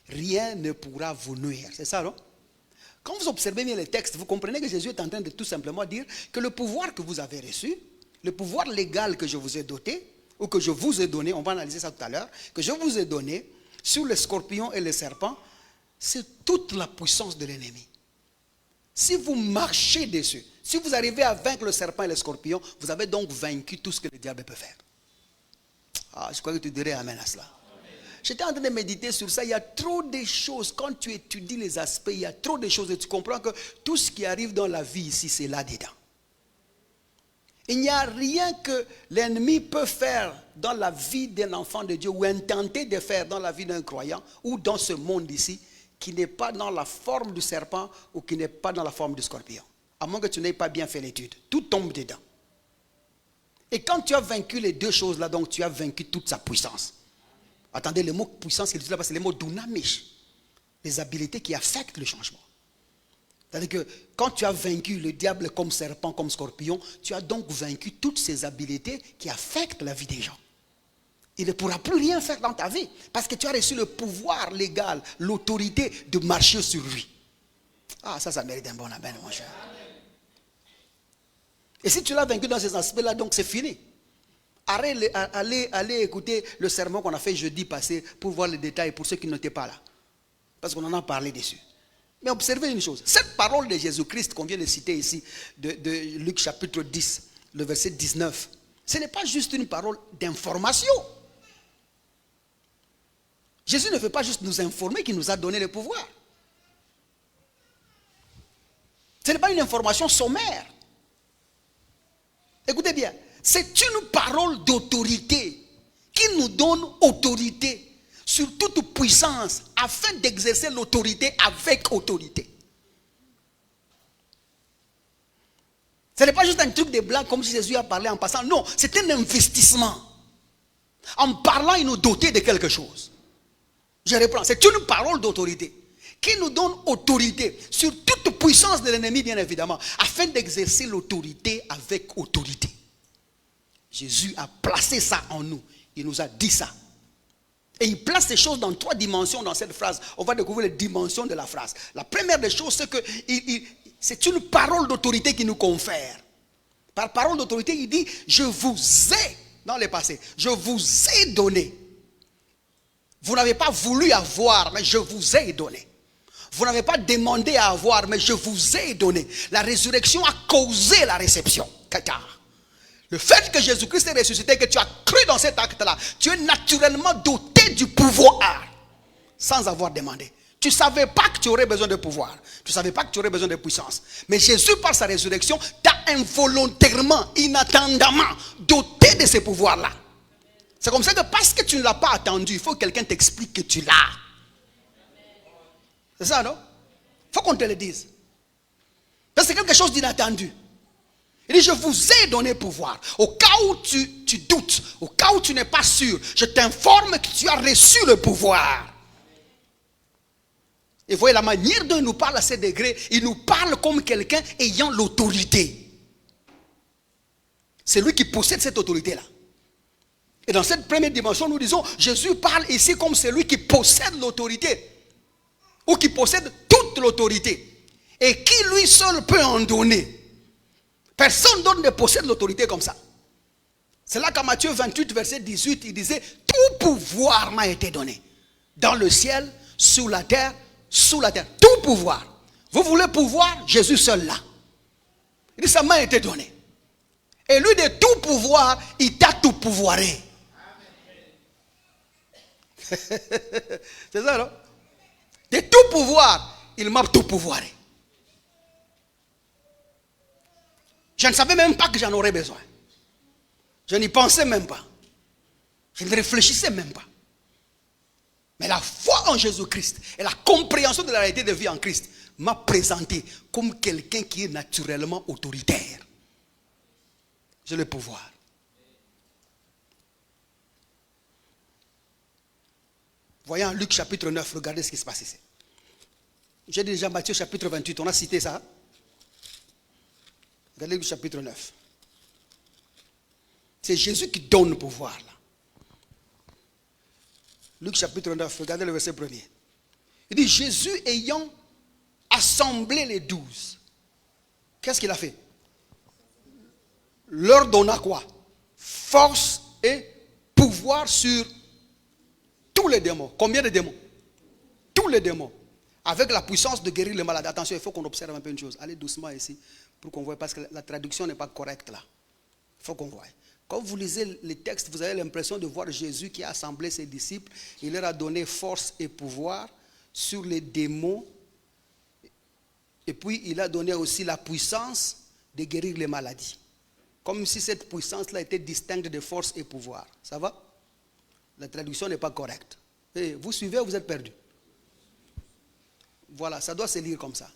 rien ne pourra vous nuire. C'est ça, non? Quand vous observez bien les textes, vous comprenez que Jésus est en train de tout simplement dire que le pouvoir que vous avez reçu, le pouvoir légal que je vous ai doté, ou que je vous ai donné, on va analyser ça tout à l'heure, que je vous ai donné sur les scorpions et les serpents, c'est toute la puissance de l'ennemi. Si vous marchez dessus, si vous arrivez à vaincre le serpent et le scorpion, vous avez donc vaincu tout ce que le diable peut faire. Ah, je crois que tu dirais amen à cela. J'étais en train de méditer sur ça. Il y a trop de choses. Quand tu étudies les aspects, il y a trop de choses. Et tu comprends que tout ce qui arrive dans la vie ici, c'est là-dedans. Il n'y a rien que l'ennemi peut faire dans la vie d'un enfant de Dieu ou intenter de faire dans la vie d'un croyant ou dans ce monde ici qui n'est pas dans la forme du serpent ou qui n'est pas dans la forme du scorpion. À moins que tu n'aies pas bien fait l'étude. Tout tombe dedans. Et quand tu as vaincu les deux choses-là, donc tu as vaincu toute sa puissance. Attendez, le mot puissance qu'il utilise là-bas, c'est le mot dunamish. Les habiletés qui affectent le changement. C'est-à-dire que quand tu as vaincu le diable comme serpent, comme scorpion, tu as donc vaincu toutes ces habiletés qui affectent la vie des gens. Il ne pourra plus rien faire dans ta vie parce que tu as reçu le pouvoir légal, l'autorité de marcher sur lui. Ah, ça mérite un bon amen, mon cher. Et si tu l'as vaincu dans ces aspects-là, donc c'est fini. Allez écouter le sermon qu'on a fait jeudi passé pour voir les détails pour ceux qui n'étaient pas là. Parce qu'on en a parlé dessus. Mais observez une chose. Cette parole de Jésus-Christ qu'on vient de citer ici, de Luc chapitre 10, le verset 19, ce n'est pas juste une parole d'information. Jésus ne veut pas juste nous informer qu'il nous a donné le pouvoir. Ce n'est pas une information sommaire. Écoutez bien. C'est une parole d'autorité qui nous donne autorité sur toute puissance afin d'exercer l'autorité avec autorité. Ce n'est pas juste un truc de blague comme si Jésus a parlé en passant. Non, c'est un investissement. En parlant, il nous dotait de quelque chose. Je reprends, c'est une parole d'autorité qui nous donne autorité sur toute puissance de l'ennemi, bien évidemment, afin d'exercer l'autorité avec autorité. Jésus a placé ça en nous. Il nous a dit ça. Et il place ces choses dans 3 dimensions dans cette phrase. On va découvrir les dimensions de la phrase. La première des choses, c'est que c'est une parole d'autorité qu'il nous confère. Par parole d'autorité, il dit, je vous ai, dans le passé, je vous ai donné. Vous n'avez pas voulu avoir, mais je vous ai donné. Vous n'avez pas demandé à avoir, mais je vous ai donné. La résurrection a causé la réception. Le fait que Jésus-Christ est ressuscité, que tu as cru dans cet acte-là, tu es naturellement doté du pouvoir, sans avoir demandé. Tu ne savais pas que tu aurais besoin de pouvoir. Tu ne savais pas que tu aurais besoin de puissance. Mais Jésus, par sa résurrection, t'a involontairement, inattendamment doté de ces pouvoirs-là. C'est comme ça que parce que tu ne l'as pas attendu, il faut que quelqu'un t'explique que tu l'as. C'est ça, non? Il faut qu'on te le dise. C'est quelque chose d'inattendu. Il dit, je vous ai donné pouvoir. Au cas où tu doutes, au cas où tu n'es pas sûr, je t'informe que tu as reçu le pouvoir. Et voyez la manière dont il nous parle à ces degrés, il nous parle comme quelqu'un ayant l'autorité. C'est lui qui possède cette autorité-là. Et dans cette première dimension, nous disons, Jésus parle ici comme celui qui possède l'autorité. Ou qui possède toute l'autorité. Et qui lui seul peut en donner. Personne d'autre ne possède l'autorité comme ça. C'est là qu'en Matthieu 28, verset 18, il disait, tout pouvoir m'a été donné. Dans le ciel, sur la terre, sous la terre. Tout pouvoir. Vous voulez pouvoir? Jésus seul là. Il dit, ça m'a été donné. Et lui, de tout pouvoir, il t'a tout pouvoiré. C'est ça, non? De tout pouvoir, il m'a tout pouvoiré. Je ne savais même pas que j'en aurais besoin. Je n'y pensais même pas. Je ne réfléchissais même pas. Mais la foi en Jésus-Christ et la compréhension de la réalité de vie en Christ m'a présenté comme quelqu'un qui est naturellement autoritaire. J'ai le pouvoir. Voyons Luc chapitre 9, regardez ce qui se passe ici. J'ai dit déjà Matthieu chapitre 28, on a cité ça. Regardez Luc chapitre 9. C'est Jésus qui donne le pouvoir là. Luc chapitre 9, regardez le verset 1er. Il dit, Jésus ayant assemblé les 12, qu'est-ce qu'il a fait? Leur donna quoi? Force et pouvoir sur tous les démons. Combien de démons? Tous les démons. Avec la puissance de guérir les malades. Attention, il faut qu'on observe un peu une chose. Allez doucement ici pour qu'on voit, parce que la traduction n'est pas correcte là. Il faut qu'on voie. Quand vous lisez les textes, vous avez l'impression de voir Jésus qui a assemblé ses disciples. Il leur a donné force et pouvoir sur les démons. Et puis, il a donné aussi la puissance de guérir les maladies. Comme si cette puissance-là était distincte de force et pouvoir. Ça va? La traduction n'est pas correcte. Et vous suivez ou vous êtes perdu? Voilà, ça doit se lire comme ça.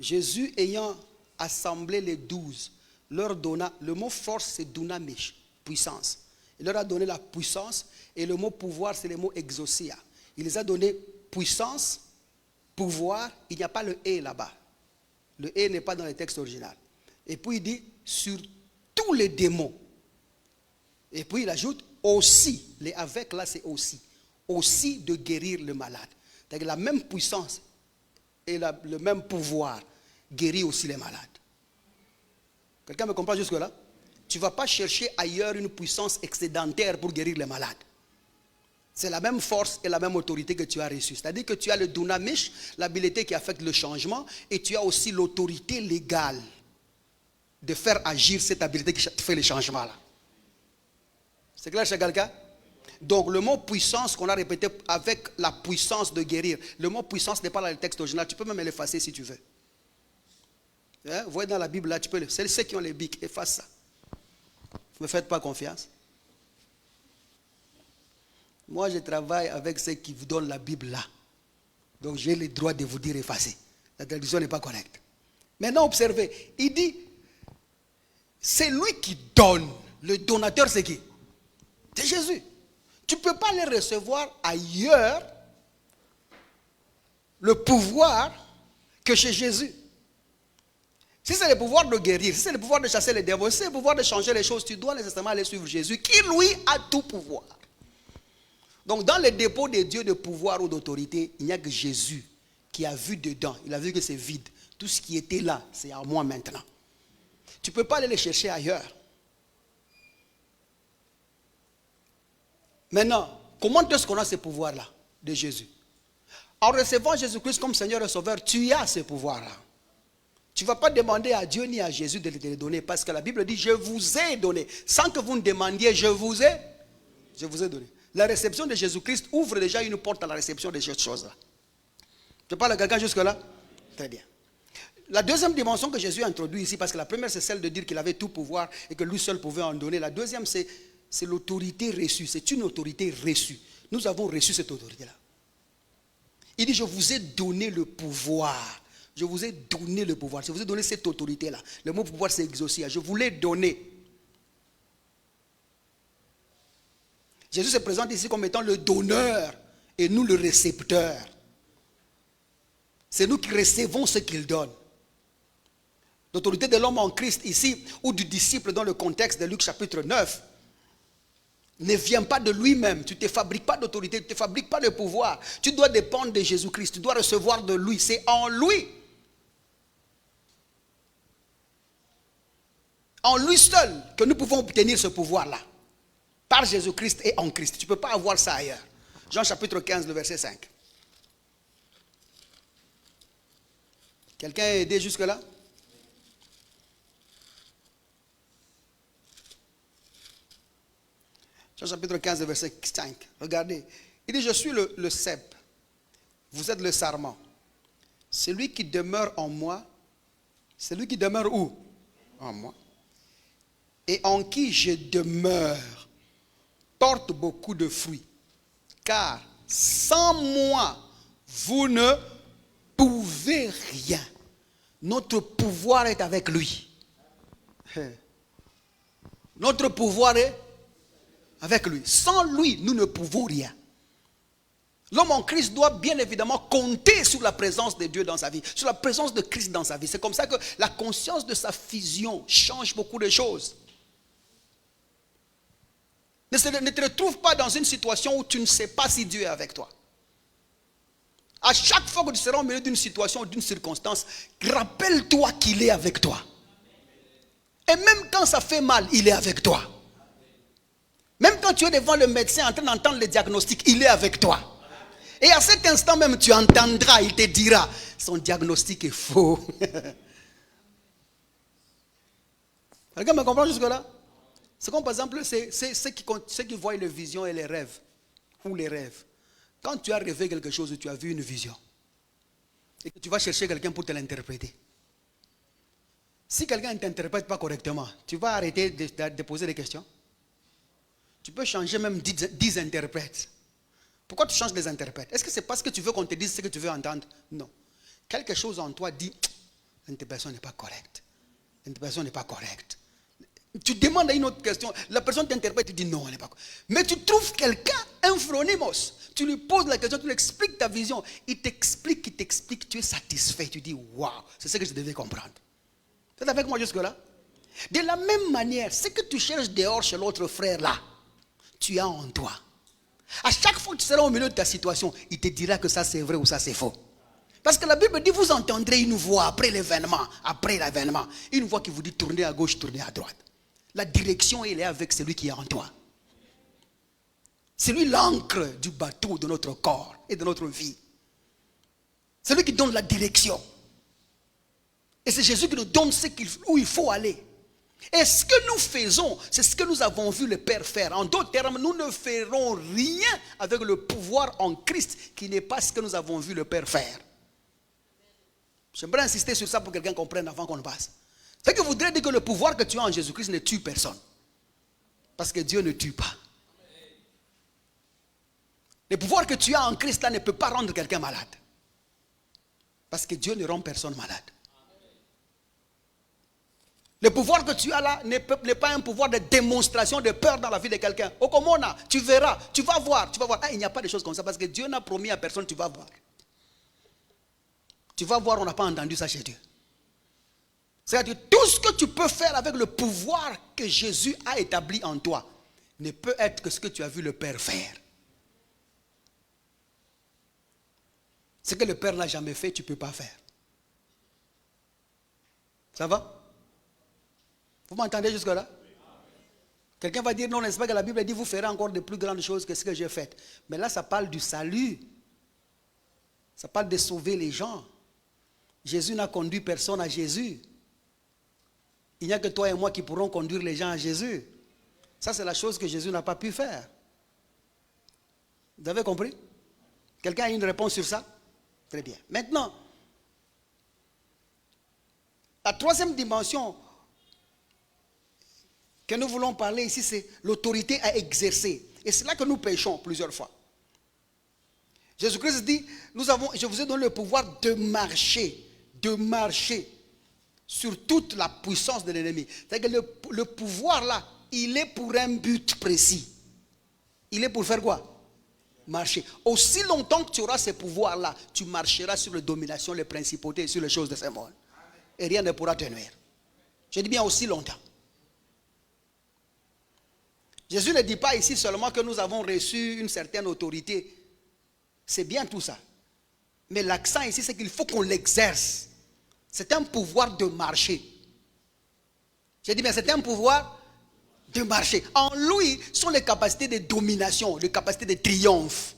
Jésus ayant assemblé les 12, leur donna, le mot force c'est dunamish, puissance. Il leur a donné la puissance et le mot pouvoir c'est le mot exousia. Il les a donné puissance, pouvoir, il n'y a pas le et là-bas. Le et n'est pas dans le texte original. Et puis il dit sur tous les démons. Et puis il ajoute aussi, les avec là c'est aussi de guérir le malade. C'est-à-dire la même puissance et le même pouvoir guérit aussi les malades. Quelqu'un me comprend jusque-là? Tu ne vas pas chercher ailleurs une puissance excédentaire pour guérir les malades. C'est la même force et la même autorité que tu as reçue. C'est-à-dire que tu as le dunamish, l'habilité qui affecte le changement, et tu as aussi l'autorité légale de faire agir cette habilité qui fait les changements là. C'est clair chez quelqu'un? Donc le mot puissance qu'on a répété avec la puissance de guérir. Le mot puissance n'est pas dans le texte original. Tu peux même l'effacer si tu veux. Vous voyez dans la Bible là, tu peux c'est ceux qui ont les bics, efface ça. Ne me faites pas confiance. Moi je travaille avec ceux qui vous donnent la Bible là. Donc j'ai le droit de vous dire effacer. La traduction n'est pas correcte. Maintenant observez, il dit, c'est lui qui donne. Le donateur c'est qui? C'est Jésus. Tu ne peux pas les recevoir ailleurs, le pouvoir, que chez Jésus. Si c'est le pouvoir de guérir, si c'est le pouvoir de chasser les démons, si c'est le pouvoir de changer les choses, tu dois nécessairement aller suivre Jésus, qui lui a tout pouvoir. Donc dans le dépôt de Dieu de pouvoir ou d'autorité, il n'y a que Jésus qui a vu dedans. Il a vu que c'est vide. Tout ce qui était là, c'est à moi maintenant. Tu ne peux pas aller les chercher ailleurs. Maintenant, comment est-ce qu'on a ce pouvoir-là de Jésus? En recevant Jésus-Christ comme Seigneur et Sauveur, tu as ce pouvoir-là. Tu ne vas pas demander à Dieu ni à Jésus de te le donner, parce que la Bible dit, je vous ai donné. Sans que vous ne demandiez, je vous ai donné. La réception de Jésus-Christ ouvre déjà une porte à la réception de cette chose-là. Je parle à quelqu'un jusque-là? Très bien. La deuxième dimension que Jésus a introduite ici, parce que la première c'est celle de dire qu'il avait tout pouvoir et que lui seul pouvait en donner. La deuxième c'est l'autorité reçue. C'est une autorité reçue. Nous avons reçu cette autorité-là. Il dit, je vous ai donné le pouvoir. Je vous ai donné le pouvoir. Je vous ai donné cette autorité-là. Le mot pouvoir, c'est exaucer. Je vous l'ai donné. Jésus se présente ici comme étant le donneur et nous le récepteur. C'est nous qui recevons ce qu'il donne. L'autorité de l'homme en Christ ici, ou du disciple dans le contexte de Luc chapitre 9, ne vient pas de lui-même. Tu ne te fabriques pas d'autorité, tu ne te fabriques pas de pouvoir. Tu dois dépendre de Jésus-Christ, tu dois recevoir de lui. C'est en lui. En lui seul que nous pouvons obtenir ce pouvoir-là. Par Jésus-Christ et en Christ. Tu ne peux pas avoir ça ailleurs. Jean chapitre 15, le verset 5. Quelqu'un a aidé jusque-là? Jean chapitre 15, verset 5. Regardez. Il dit, je suis le cep. Vous êtes le sarment. Celui qui demeure en moi, celui qui demeure où? En moi. Et en qui je demeure, porte beaucoup de fruits. Car sans moi, vous ne pouvez rien. Notre pouvoir est avec lui. Notre pouvoir est avec lui. Sans lui, nous ne pouvons rien. L'homme en Christ doit bien évidemment compter sur la présence de Dieu dans sa vie, sur la présence de Christ dans sa vie. C'est comme ça que la conscience de sa fusion change beaucoup de choses. Ne te retrouve pas dans une situation où tu ne sais pas si Dieu est avec toi. À chaque fois que tu seras au milieu d'une situation ou d'une circonstance, rappelle-toi qu'il est avec toi. Et même quand ça fait mal, il est avec toi. Même quand tu es devant le médecin en train d'entendre le diagnostic, il est avec toi. Et à cet instant même, tu entendras, il te dira, son diagnostic est faux. Quelqu'un me comprend jusque-là? C'est comme par exemple, c'est ceux qui voient les visions et les rêves. Ou les rêves. Quand tu as rêvé quelque chose, tu as vu une vision. Et que tu vas chercher quelqu'un pour te l'interpréter. Si quelqu'un ne t'interprète pas correctement, tu vas arrêter de poser des questions. Tu peux changer même 10 interprètes. Pourquoi tu changes les interprètes? Est-ce que c'est parce que tu veux qu'on te dise ce que tu veux entendre? Non. Quelque chose en toi dit, l'interprétation n'est pas correcte. L'interprétation n'est pas correcte. Tu demandes à une autre question, la personne t'interprète, tu dis non, elle n'est pas correcte. Mais tu trouves quelqu'un, un phronimos, tu lui poses la question, tu lui expliques ta vision, il t'explique, tu es satisfait, tu dis waouh, c'est ce que je devais comprendre. Tu es avec moi jusque-là? De la même manière, ce que tu cherches dehors chez l'autre frère là, tu as en toi. À chaque fois que tu seras au milieu de ta situation, il te dira que ça c'est vrai ou ça c'est faux. Parce que la Bible dit, vous entendrez une voix après l'événement, une voix qui vous dit tournez à gauche, tournez à droite. La direction, elle est avec celui qui est en toi. C'est lui l'ancre du bateau de notre corps et de notre vie. C'est lui qui donne la direction. Et c'est Jésus qui nous donne où il faut aller. Et ce que nous faisons, c'est ce que nous avons vu le Père faire. En d'autres termes, nous ne ferons rien avec le pouvoir en Christ qui n'est pas ce que nous avons vu le Père faire. J'aimerais insister sur ça pour que quelqu'un comprenne avant qu'on passe. Ce qui voudrait dire que le pouvoir que tu as en Jésus-Christ ne tue personne. Parce que Dieu ne tue pas. Le pouvoir que tu as en Christ là ne peut pas rendre quelqu'un malade. Parce que Dieu ne rend personne malade. Le pouvoir que tu as là n'est pas un pouvoir de démonstration de peur dans la vie de quelqu'un. Au Komona, tu verras, tu vas voir. Ah, il n'y a pas de choses comme ça parce que Dieu n'a promis à personne, tu vas voir. Tu vas voir, on n'a pas entendu ça chez Dieu. C'est-à-dire tout ce que tu peux faire avec le pouvoir que Jésus a établi en toi ne peut être que ce que tu as vu le Père faire. Ce que le Père n'a jamais fait, tu ne peux pas faire. Ça va? Vous m'entendez jusque-là? Quelqu'un va dire, non, n'est-ce pas que la Bible dit, vous ferez encore de plus grandes choses que ce que j'ai fait. Mais là, ça parle du salut. Ça parle de sauver les gens. Jésus n'a conduit personne à Jésus. Il n'y a que toi et moi qui pourrons conduire les gens à Jésus. Ça, c'est la chose que Jésus n'a pas pu faire. Vous avez compris? Quelqu'un a une réponse sur ça? Très bien. Maintenant, la troisième dimension que nous voulons parler ici, c'est l'autorité à exercer. Et c'est là que nous péchons plusieurs fois. Jésus-Christ dit, je vous ai donné le pouvoir de marcher de marcher sur toute la puissance de l'ennemi. C'est-à-dire que le pouvoir là, il est pour un but précis. Il est pour faire quoi? Marcher. Aussi longtemps que tu auras ces pouvoirs-là, tu marcheras sur les dominations, les principautés et sur les choses de ce monde. Et rien ne pourra te nuire. Je dis bien aussi longtemps. Jésus ne dit pas ici seulement que nous avons reçu une certaine autorité. C'est bien tout ça. Mais l'accent ici, c'est qu'il faut qu'on l'exerce. C'est un pouvoir de marcher. J'ai dit bien, c'est un pouvoir de marcher. En lui sont les capacités de domination, les capacités de triomphe.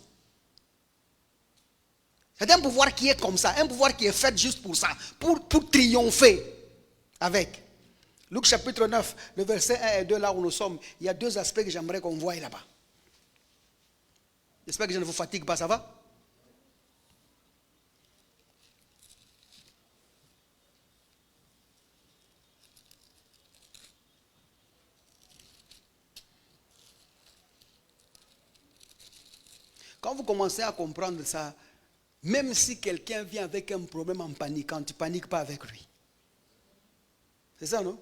C'est un pouvoir qui est comme ça, un pouvoir qui est fait juste pour ça, pour triompher avec. Luc chapitre 9, le verset 1 et 2, là où nous sommes, il y a deux aspects que j'aimerais qu'on voie là-bas. J'espère que je ne vous fatigue pas, ça va? Quand vous commencez à comprendre ça, même si quelqu'un vient avec un problème en paniquant, tu ne paniques pas avec lui. C'est ça, non?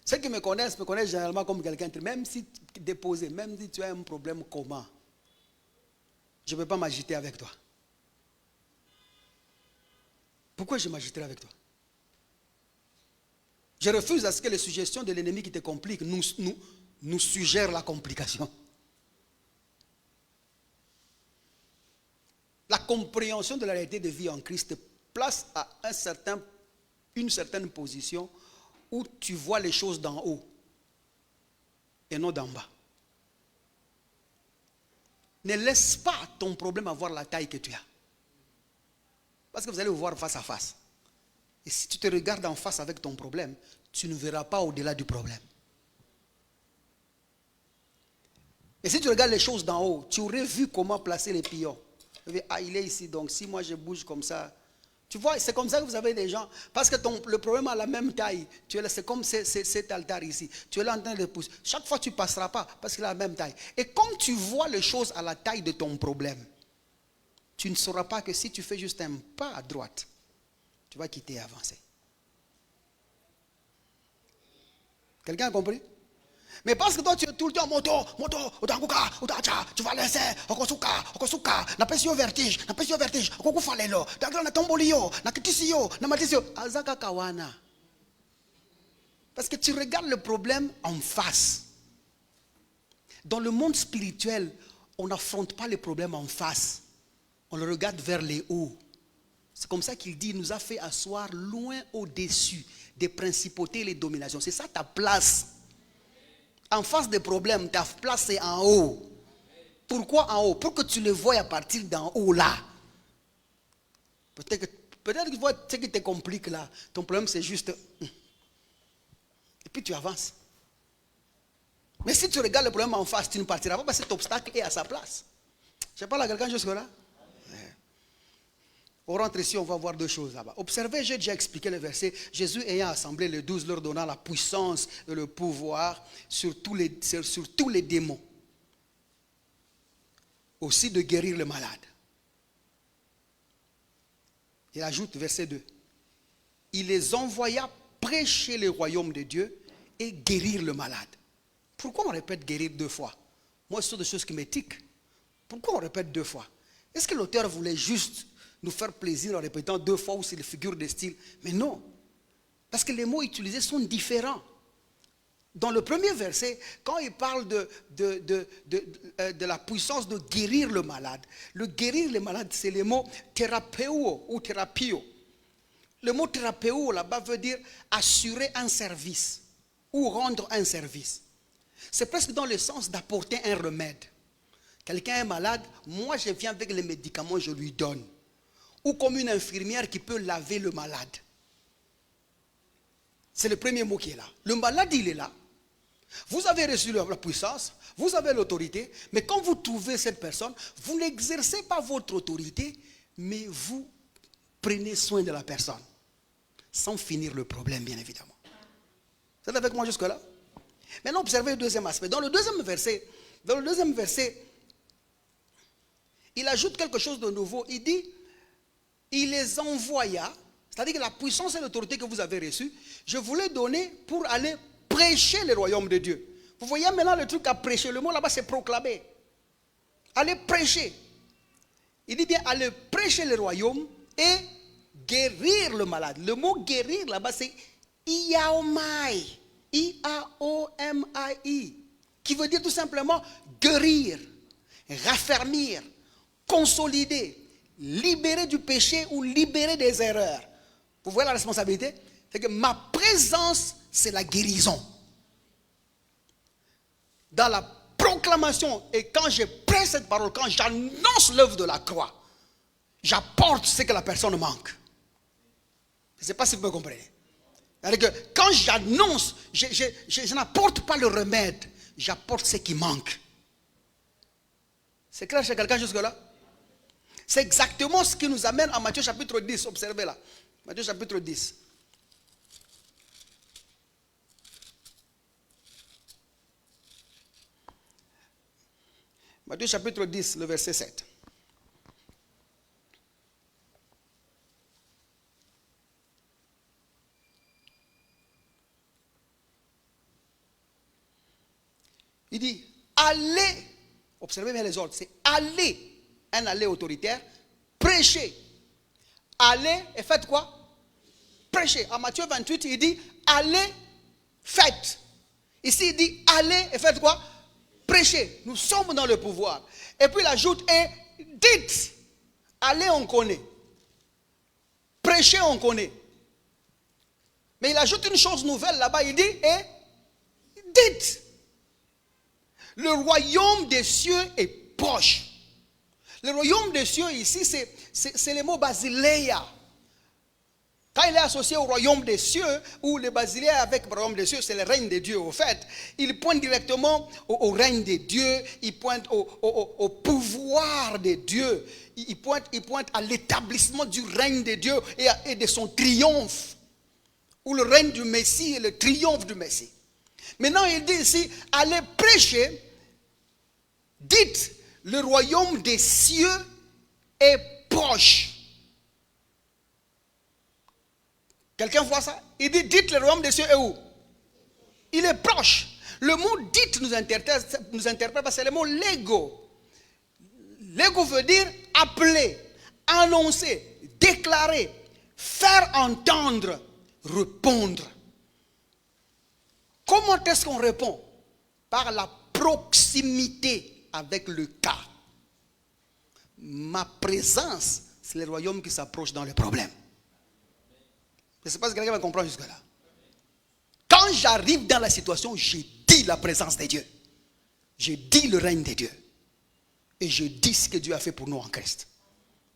Ceux qui me connaissent généralement comme quelqu'un, même si déposé, même si tu as un problème commun, je ne peux pas m'agiter avec toi. Pourquoi je m'agiterai avec toi? Je refuse à ce que les suggestions de l'ennemi qui te compliquent nous suggèrent la complication. La compréhension de la réalité de vie en Christ te place à une certaine position où tu vois les choses d'en haut et non d'en bas. Ne laisse pas ton problème avoir la taille que tu as. Parce que vous allez vous voir face à face. Et si tu te regardes en face avec ton problème, tu ne verras pas au-delà du problème. Et si tu regardes les choses d'en haut, tu aurais vu comment placer les pions. Ah, il est ici, donc si moi je bouge comme ça. Tu vois, c'est comme ça que vous avez des gens. Parce que le problème a la même taille. C'est comme cet altar ici. Tu es là en train de pousser. Chaque fois, tu ne passeras pas parce qu'il a la même taille. Et comme tu vois les choses à la taille de ton problème, tu ne sauras pas que si tu fais juste un pas à droite, tu vas quitter et avancer. Quelqu'un a compris? Mais parce que toi tu es tout le temps moto, tu vas laisser, okosuka, na pesi vertige, okokufalelo, na tombolio, na kitisio, na matisio, azaka kawana. Parce que tu regardes le problème en face. Dans le monde spirituel, on n'affronte pas les problèmes en face. On le regarde vers les hauts. C'est comme ça qu'il dit, il nous a fait asseoir loin au-dessus des principautés et les dominations. C'est ça ta place. En face des problèmes, ta place est en haut. Pourquoi en haut? Pour que tu le vois à partir d'en haut là. Peut-être que tu vois ce qui te complique là. Ton problème c'est juste... Et puis tu avances. Mais si tu regardes le problème en face, tu ne partiras pas parce que cet obstacle est à sa place. Je parle à quelqu'un jusque là? On rentre ici, on va voir deux choses là-bas. Observez, j'ai déjà expliqué le verset. Jésus ayant assemblé les 12, leur donnant la puissance et le pouvoir sur tous les démons. Aussi de guérir le malade. Il ajoute, verset 2. Il les envoya prêcher le royaume de Dieu et guérir le malade. Pourquoi on répète guérir deux fois? Moi, ce sont des choses qui m'étiquent. Pourquoi on répète deux fois? Est-ce que l'auteur voulait juste nous faire plaisir en répétant deux fois ou c'est les figures de style? Mais non. Parce que les mots utilisés sont différents. Dans le premier verset, quand il parle de la puissance de guérir le malade, le guérir le malade, c'est le mot thérapeuo ou thérapio. Le mot thérapeuo là-bas veut dire assurer un service ou rendre un service. C'est presque dans le sens d'apporter un remède. Quelqu'un est malade, moi je viens avec les médicaments, je lui donne. Ou comme une infirmière qui peut laver le malade. C'est le premier mot qui est là. Le malade, il est là. Vous avez reçu la puissance, vous avez l'autorité, mais quand vous trouvez cette personne, vous n'exercez pas votre autorité, mais vous prenez soin de la personne. Sans finir le problème, bien évidemment. Vous êtes avec moi jusque-là? Maintenant, observez le deuxième aspect. Dans le deuxième verset, il ajoute quelque chose de nouveau. Il dit, il les envoya, C'est-à-dire que la puissance et l'autorité que vous avez reçue, je vous l'ai donnée pour aller prêcher le royaume de Dieu. Vous voyez maintenant le truc à prêcher. Le mot là-bas, c'est proclamer. Aller prêcher. Il dit bien aller prêcher le royaume et guérir le malade. Le mot guérir là-bas, c'est iaomai. I-A-O-M-I-I. Qui veut dire tout simplement guérir, raffermir, consolider, libérer du péché ou libérer des erreurs. Vous voyez la responsabilité? C'est que ma présence, c'est la guérison. Dans la proclamation, et quand je prêche cette parole, quand j'annonce l'œuvre de la croix, j'apporte ce que la personne manque. Je ne sais pas si vous me comprenez. C'est-à-dire que quand j'annonce, je n'apporte pas le remède, j'apporte ce qui manque. C'est clair chez quelqu'un jusque-là? C'est exactement ce qui nous amène à Matthieu chapitre 10. Observez là. Matthieu chapitre 10. Matthieu chapitre 10, le verset 7. Il dit, allez, observez bien les ordres, c'est allez, un aller autoritaire, prêchez. Allez et faites quoi? Prêchez. En Matthieu 28, il dit, allez, faites. Ici, il dit, allez et faites quoi? Prêchez. Nous sommes dans le pouvoir. Et puis il ajoute, et dites, allez, on connaît. Prêchez, on connaît. Mais il ajoute une chose nouvelle là-bas, il dit, et dites. Le royaume des cieux est proche. Le royaume des cieux ici, c'est le mot basileia. Quand il est associé au royaume des cieux, ou le basileia avec le royaume des cieux, c'est le règne de Dieu au fait, il pointe directement au règne de Dieu, il pointe au pouvoir de Dieu, il pointe à l'établissement du règne de Dieu et de son triomphe, ou le règne du Messie et le triomphe du Messie. Maintenant, il dit ici, allez prêcher, dites, le royaume des cieux est proche. Quelqu'un voit ça? Il dit, dites, le royaume des cieux est où? Il est proche. Le mot dites nous interprète parce que c'est le mot lego. Lego veut dire appeler, annoncer, déclarer, faire entendre, répondre. Comment est-ce qu'on répond? Par la proximité avec le cas. Ma présence, c'est le royaume qui s'approche dans le problème. Je ne sais pas si quelqu'un va comprendre jusque-là. Quand j'arrive dans la situation, je dis la présence de Dieu. Je dis le règne de Dieu. Et je dis ce que Dieu a fait pour nous en Christ.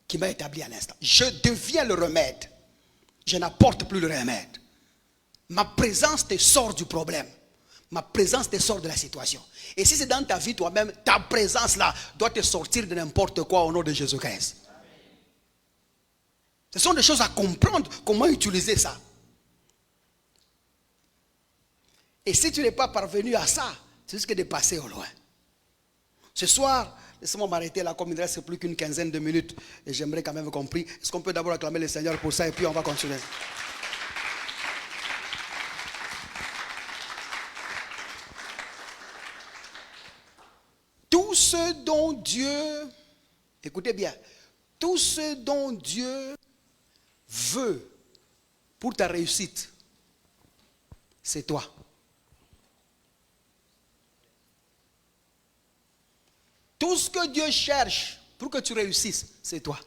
Qui m'a établi à l'instant. Je deviens le remède. Je n'apporte plus le remède. Ma présence te sort du problème. Ma présence te sort de la situation. Et si c'est dans ta vie toi-même, ta présence là doit te sortir de n'importe quoi au nom de Jésus-Christ. Ce sont des choses à comprendre, comment utiliser ça. Et si tu n'es pas parvenu à ça, tu risques de passer au loin. Ce soir, laissez-moi m'arrêter là, comme il ne reste plus qu'une quinzaine de minutes, et j'aimerais quand même compris. Est-ce qu'on peut d'abord acclamer le Seigneur pour ça, et puis on va continuer. Tout ce dont Dieu, écoutez bien, tout ce dont Dieu veut pour ta réussite, c'est toi. Tout ce que Dieu cherche pour que tu réussisses, c'est toi.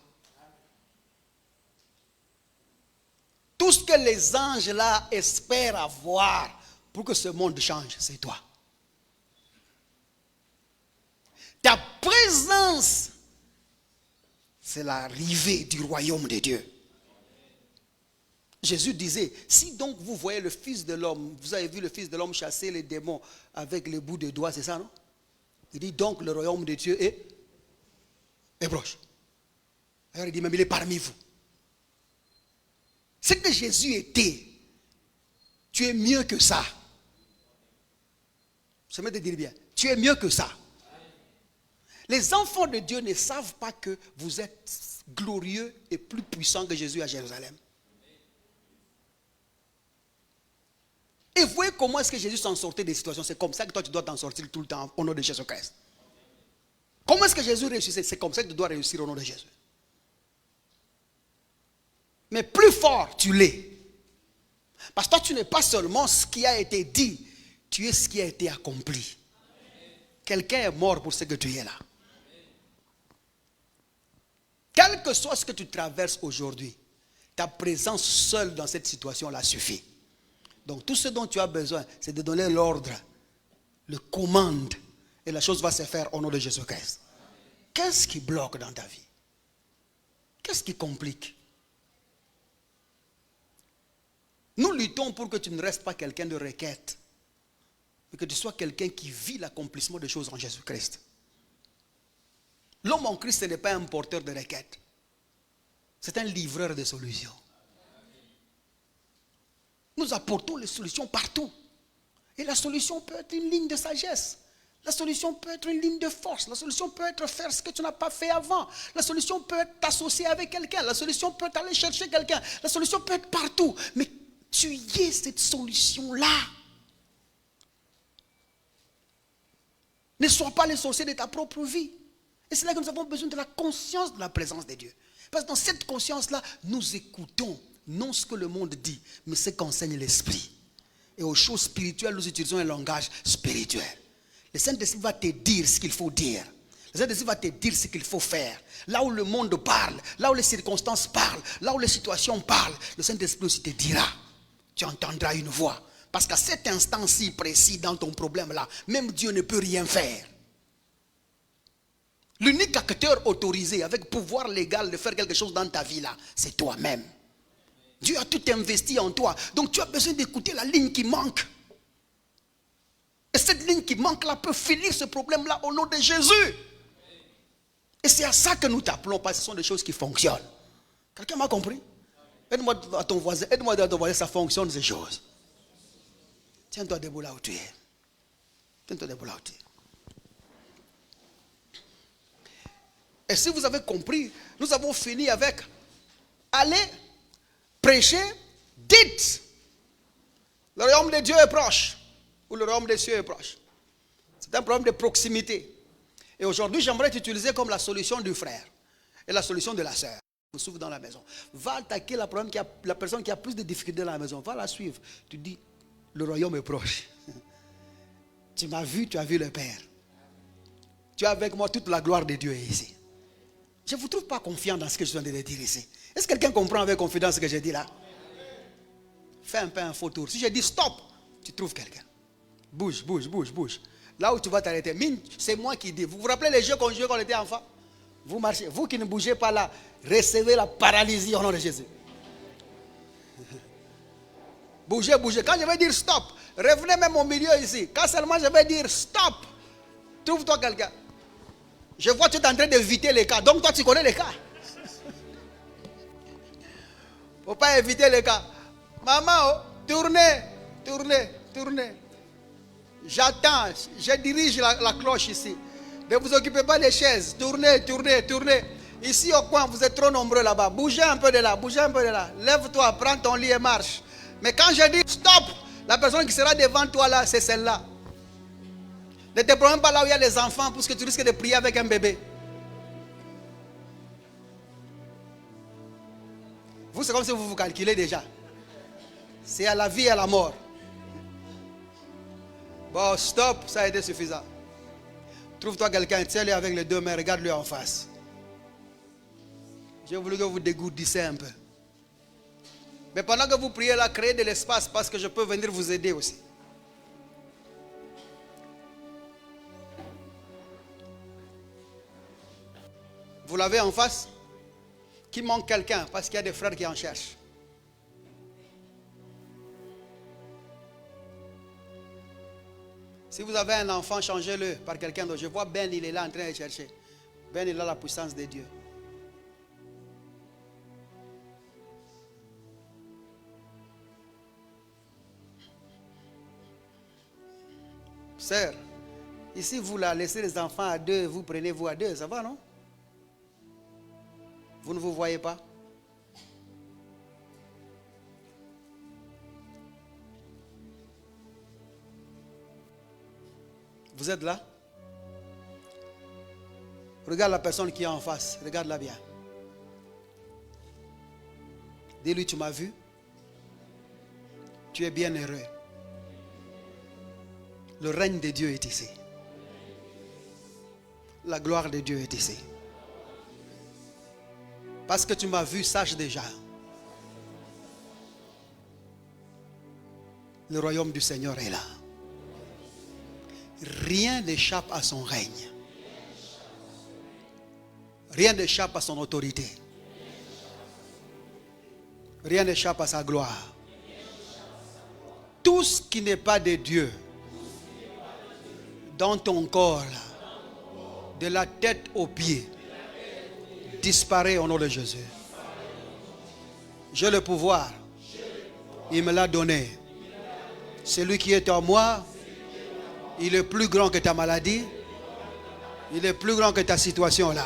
Tout ce que les anges là espèrent avoir pour que ce monde change, c'est toi. Ta présence, c'est l'arrivée du royaume de Dieu. Jésus disait, si donc vous voyez le Fils de l'homme, vous avez vu le Fils de l'homme chasser les démons avec les bouts de doigts, c'est ça, non? Il dit donc le royaume de Dieu est proche. Alors il dit même il est parmi vous. Ce que Jésus était, tu es mieux que ça. Je vais te dire bien, tu es mieux que ça. Les enfants de Dieu ne savent pas que vous êtes glorieux et plus puissant que Jésus à Jérusalem. Et voyez comment est-ce que Jésus s'en sortait des situations. C'est comme ça que toi tu dois t'en sortir tout le temps au nom de Jésus-Christ. Comment est-ce que Jésus réussissait? C'est comme ça que tu dois réussir au nom de Jésus. Mais plus fort tu l'es. Parce que toi tu n'es pas seulement ce qui a été dit, tu es ce qui a été accompli. Quelqu'un est mort pour ce que tu es là. Quel que soit ce que tu traverses aujourd'hui, ta présence seule dans cette situation-là suffit. Donc tout ce dont tu as besoin, c'est de donner l'ordre, le commande, et la chose va se faire au nom de Jésus-Christ. Qu'est-ce qui bloque dans ta vie? Qu'est-ce qui complique? Nous luttons pour que tu ne restes pas quelqu'un de requête, mais que tu sois quelqu'un qui vit l'accomplissement des choses en Jésus-Christ. L'homme en Christ, ce n'est pas un porteur de requêtes. C'est un livreur de solutions. Nous apportons les solutions partout. Et la solution peut être une ligne de sagesse. La solution peut être une ligne de force. La solution peut être faire ce que tu n'as pas fait avant. La solution peut être t'associer avec quelqu'un. La solution peut être aller chercher quelqu'un. La solution peut être partout. Mais tu y es cette solution-là. Ne sois pas les sorciers de ta propre vie. Et c'est là que nous avons besoin de la conscience de la présence de Dieu. Parce que dans cette conscience-là, nous écoutons non ce que le monde dit, mais ce qu'enseigne l'Esprit. Et aux choses spirituelles, nous utilisons un langage spirituel. Le Saint-Esprit va te dire ce qu'il faut dire. Le Saint-Esprit va te dire ce qu'il faut faire. Là où le monde parle, là où les circonstances parlent, là où les situations parlent, le Saint-Esprit aussi te dira. Tu entendras une voix. Parce qu'à cet instant si précis dans ton problème-là, même Dieu ne peut rien faire. L'unique acteur autorisé avec pouvoir légal de faire quelque chose dans ta vie là, c'est toi-même. Dieu a tout investi en toi. Donc tu as besoin d'écouter la ligne qui manque. Et cette ligne qui manque là peut finir ce problème là au nom de Jésus. Et c'est à ça que nous t'appelons parce que ce sont des choses qui fonctionnent. Quelqu'un m'a compris? Aide-moi à ton voisin, ça fonctionne ces choses. Tiens-toi debout là où tu es. Tiens-toi debout là où tu es. Et si vous avez compris, nous avons fini avec allez, prêchez, dites. Le royaume de Dieu est proche. Ou le royaume des cieux est proche. C'est un problème de proximité. Et aujourd'hui, j'aimerais t'utiliser comme la solution du frère et la solution de la sœur. Vous souffrez dans la maison. Va attaquer la personne qui a plus de difficultés dans la maison. Va la suivre. Tu dis, le royaume est proche. Tu m'as vu, tu as vu le Père. Tu as avec moi toute la gloire de Dieu ici. Je ne vous trouve pas confiant dans ce que je viens de dire ici. Est-ce que quelqu'un comprend avec confidence ce que j'ai dit là? Fais un peu un faux tour. Si je dis stop, tu trouves quelqu'un. Bouge, bouge, bouge, bouge. Là où tu vas t'arrêter. Mine, c'est moi qui dis. Vous vous rappelez les jeux qu'on jouait quand on était enfant? Vous marchez. Vous qui ne bougez pas là, recevez la paralysie au nom de Jésus. Bougez, bougez. Quand je vais dire stop, revenez même au milieu ici. Quand seulement je vais dire stop, trouve-toi quelqu'un. Je vois que tu es en train d'éviter les cas. Donc toi tu connais les cas. Il ne faut pas éviter les cas. Maman, oh, tournez, tournez, tournez. J'attends, je dirige la cloche ici. Ne vous occupez pas des chaises. Tournez, tournez, tournez. Ici au coin, vous êtes trop nombreux là-bas. Bougez un peu de là, bougez un peu de là. Lève-toi, prends ton lit et marche. Mais quand je dis stop, la personne qui sera devant toi là, c'est celle-là. Ne te promène pas là où il y a les enfants parce que tu risques de prier avec un bébé. Vous, c'est comme si vous vous calculez déjà. C'est à la vie et à la mort. Bon, stop, ça a été suffisant. Trouve-toi quelqu'un, tiens-le avec les deux mains, regarde-le en face. J'ai voulu que vous dégourdissez un peu. Mais pendant que vous priez là, créez de l'espace parce que je peux venir vous aider aussi. Vous l'avez en face? Qui manque quelqu'un parce qu'il y a des frères qui en cherchent. Si vous avez un enfant, changez-le par quelqu'un d'autre. Je vois Ben, il est là en train de chercher. Ben, il a la puissance de Dieu. Sœur, ici vous la laissez les enfants à deux, vous prenez vous à deux, ça va non? Vous ne vous voyez pas? Vous êtes là? Regarde la personne qui est en face. Regarde-la bien. Dis-lui, tu m'as vu? Tu es bien heureux. Le règne de Dieu est ici. La gloire de Dieu est ici. Parce que tu m'as vu, sache déjà. Le royaume du Seigneur est là. Rien n'échappe à son règne. Rien n'échappe à son autorité. Rien n'échappe à sa gloire. Tout ce qui n'est pas de Dieu dans ton corps, là, de la tête aux pieds, disparaît au nom de Jésus. J'ai le pouvoir. Il me l'a donné. Celui qui est en moi, il est plus grand que ta maladie. Il est plus grand que ta situation là.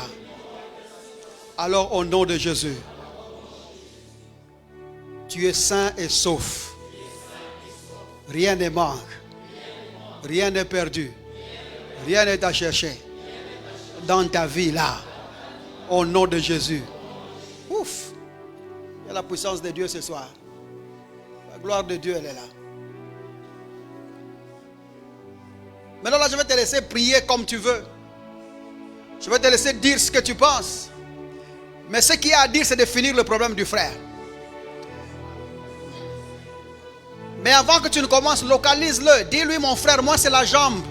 Alors au nom de Jésus, tu es sain et sauf. Rien ne manque. Rien n'est perdu. Rien n'est à chercher dans ta vie là. Au nom de Jésus. Ouf. Il y a la puissance de Dieu ce soir. La gloire de Dieu, elle est là. Maintenant là, je vais te laisser prier comme tu veux. Je vais te laisser dire ce que tu penses. Mais ce qu'il y a à dire, c'est de finir le problème du frère. Mais avant que tu ne commences, localise-le. Dis-lui, mon frère, moi c'est la jambe.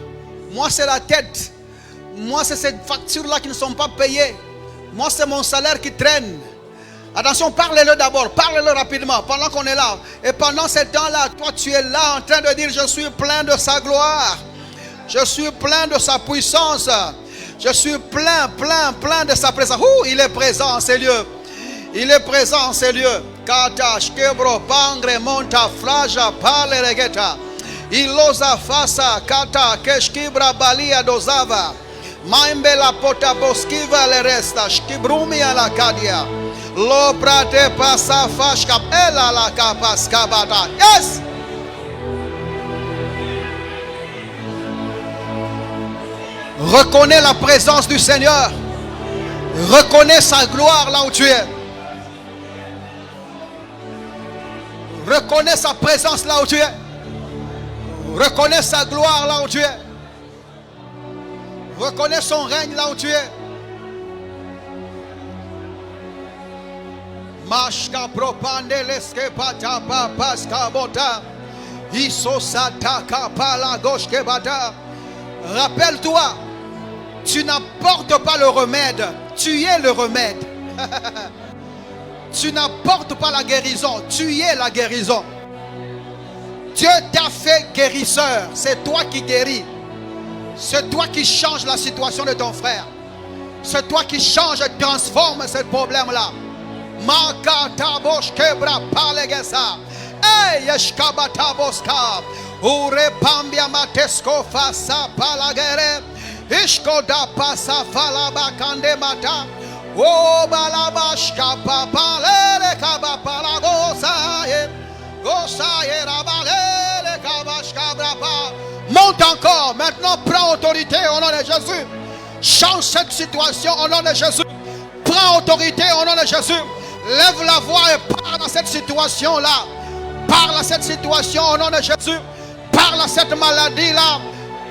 Moi c'est la tête. Moi c'est ces factures-là qui ne sont pas payées. Moi c'est mon salaire qui traîne. Attention, parle-le d'abord. Parle-le rapidement pendant qu'on est là. Et pendant ce temps-là, toi tu es là en train de dire, je suis plein de sa gloire. Je suis plein de sa puissance. Je suis plein de sa présence. Il est présent en ces lieux. Il est présent en ces lieux. Kata, shkebro, pangre, monta, fraja, pale, regeta. Iloza, fasa, kata, keshkibra, balia, dozava. Maimbe la pota, boskiva, le resta. Shkibrumi a la kadia. Lo prate, pasa, fashkap, ela la kapas, kabata. Yes! Reconnais la présence du Seigneur. Reconnais sa gloire là où tu es. Reconnais sa présence là où tu es. Reconnais sa gloire là où tu es. Reconnais son règne là où tu es. Mashka propande leske pata papaska bota. Isosata kapala goshke bata. Rappelle-toi, tu n'apportes pas le remède, tu es le remède. Tu n'apportes pas la guérison, tu es la guérison. Dieu t'a fait guérisseur, c'est toi qui guéris. C'est toi qui changes la situation de ton frère. C'est toi qui change et transforme ce problème-là. Makata bosh kebra palegesa. Hey, yeshkabata boska. Ure pambia matesko fasa palagere. Ishkoda pasa falaba kande mata. O balabashka papalere kabapala gosaye. Gosaye rabalere kabashka brapa. Monte encore. Maintenant, prends autorité au nom de Jésus. Change cette situation au nom de Jésus. Prends autorité au nom de Jésus. Lève la voix et parle à cette situation-là. Parle à cette situation au nom de Jésus. Parle à cette maladie-là.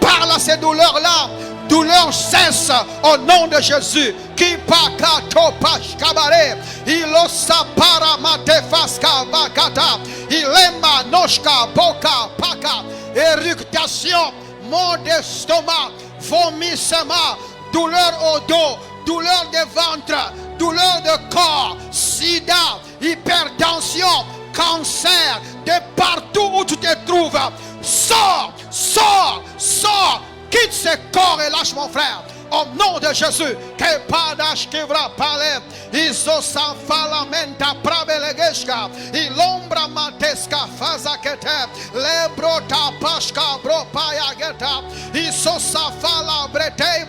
Parle à ces douleurs-là. Douleur cesse au nom de Jésus. Qui paka topash kabare. Ilosa para matefaska bakata. Ilema noshka boka paka. Éructation, maux d'estomac, vomissement, douleur au dos, douleur de ventre, douleur de corps, sida, hypertension, cancer, de partout où tu te trouves. Sors, sors, sors, quitte ce corps et lâche mon frère. au nom de Jésus. Que padash kivra pale, iso sanfalamenta prabelegeshka, ilombra matesca fazakete, lebrota pashka bropaya geta, iso safala brete,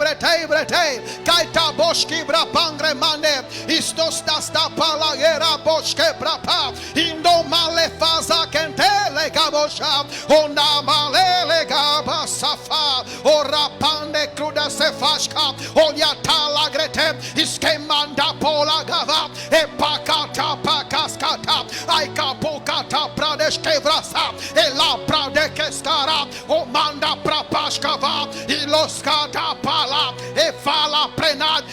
kaita boshki brapangre mane, istos dasta palagera boshke brapa, indo male fazakente le gabosha, ona male le gabasafa, ora pande cruda se fashka, onyata la grete, iskemanda pola gava, e pakata pakaskata, aika pokata pradesh kevrasa, e la pradekeskara, o manda prapashkava, iloskata pala, e fala prenai,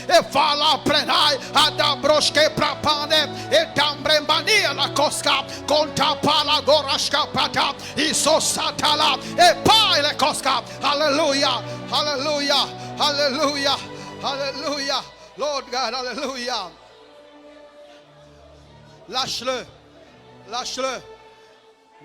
adabroshke prapane, e tambrembania la koska, konta pala gorashka pata, iso satala, e pa le koska, hallelujah, hallelujah, hallelujah, hallelujah, Lord God, hallelujah. Lâche-le. Lâche-le.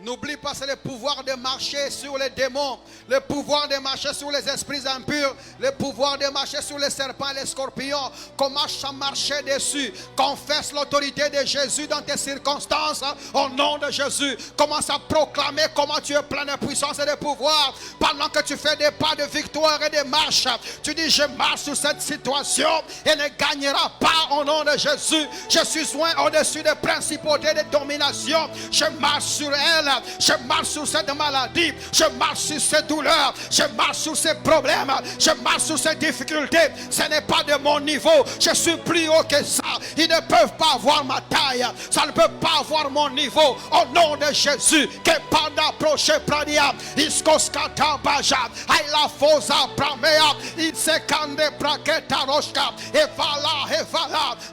N'oublie pas, c'est le pouvoir de marcher sur les démons, le pouvoir de marcher sur les esprits impurs, le pouvoir de marcher sur les serpents et les scorpions. Commence à marcher dessus. Confesse l'autorité de Jésus dans tes circonstances. Au nom de Jésus, commence à proclamer comment tu es plein de puissance et de pouvoir. Pendant que tu fais des pas de victoire et de marche, tu dis: je marche sur cette situation et ne gagnera pas au nom de Jésus. Je suis loin au-dessus des principautés de domination. Je marche sur elle. Je marche sur cette maladie, je marche sur ces douleurs, je marche sur ces problèmes, je marche sur ces difficultés. Ce n'est pas de mon niveau, je suis plus haut que ça. Ils ne peuvent pas avoir ma taille, ça ne peut pas avoir mon niveau. Au nom de Jésus, que pas d'approcher pradia, iskoskata baja, aila fosa pramea, itsekande praketa roshka, evala,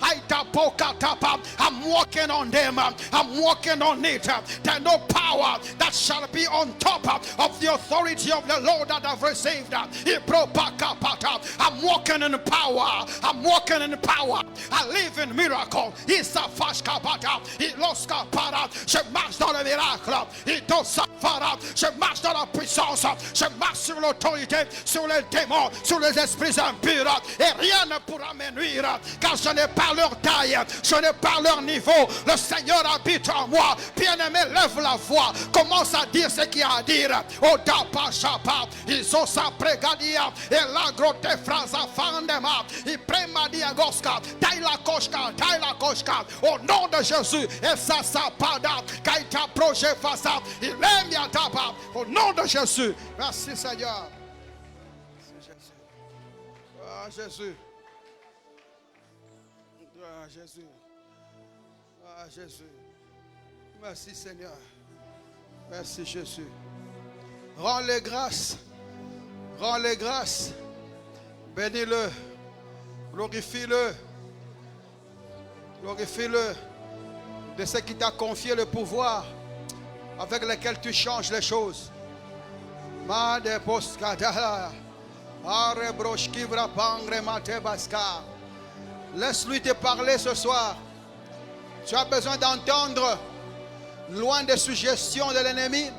aita pokatapa. I'm walking on them, I'm walking on it. There's no power that shall be on top of the authority of the Lord that I've received. I'm walking in power. I'm walking in power. I live in miracle. Je marche dans le miracle. Je marche dans la puissance. Je marche sur l'autorité, sur les démons, sur les esprits impurs. Et rien ne pourra me nuire, car je n'ai pas leur taille, je n'ai pas leur niveau. Le Seigneur habite en moi. Bien-aimé, lève la voix. Commence à dire ce qu'il y a à dire. Odapa chapa, ils ont sa prégadia, et la grotte frasa fandema, il prema diagoska, taila koshka, au nom de Jésus, et ça pada, kaita projet face, il aime yatapa, au nom de Jésus. Merci Seigneur. Merci Jésus. Ah Jésus. Ah Jésus. Ah Jésus. Merci Seigneur. Merci Jésus. Rends-les grâces. Rends-les grâces. Bénis-le. Glorifie-le. Glorifie-le de ce qui t'a confié le pouvoir avec lequel tu changes les choses. Laisse-lui te parler ce soir. Tu as besoin d'entendre, loin des suggestions de l'ennemi,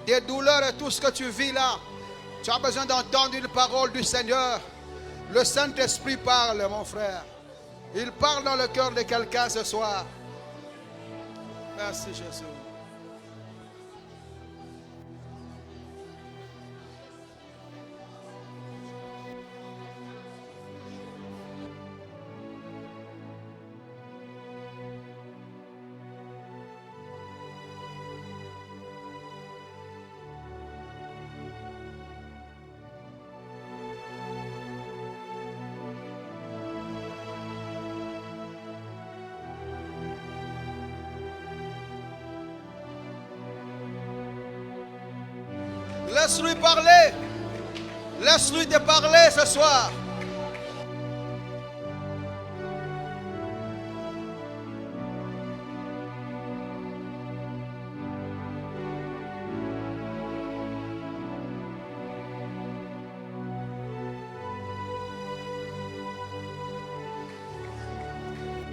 des douleurs et tout ce que tu vis là. Tu as besoin d'entendre une parole du Seigneur. Le Saint-Esprit parle, mon frère. Il parle dans le cœur de quelqu'un ce soir. Merci Jésus. Laisse-lui parler. Laisse-lui te parler ce soir.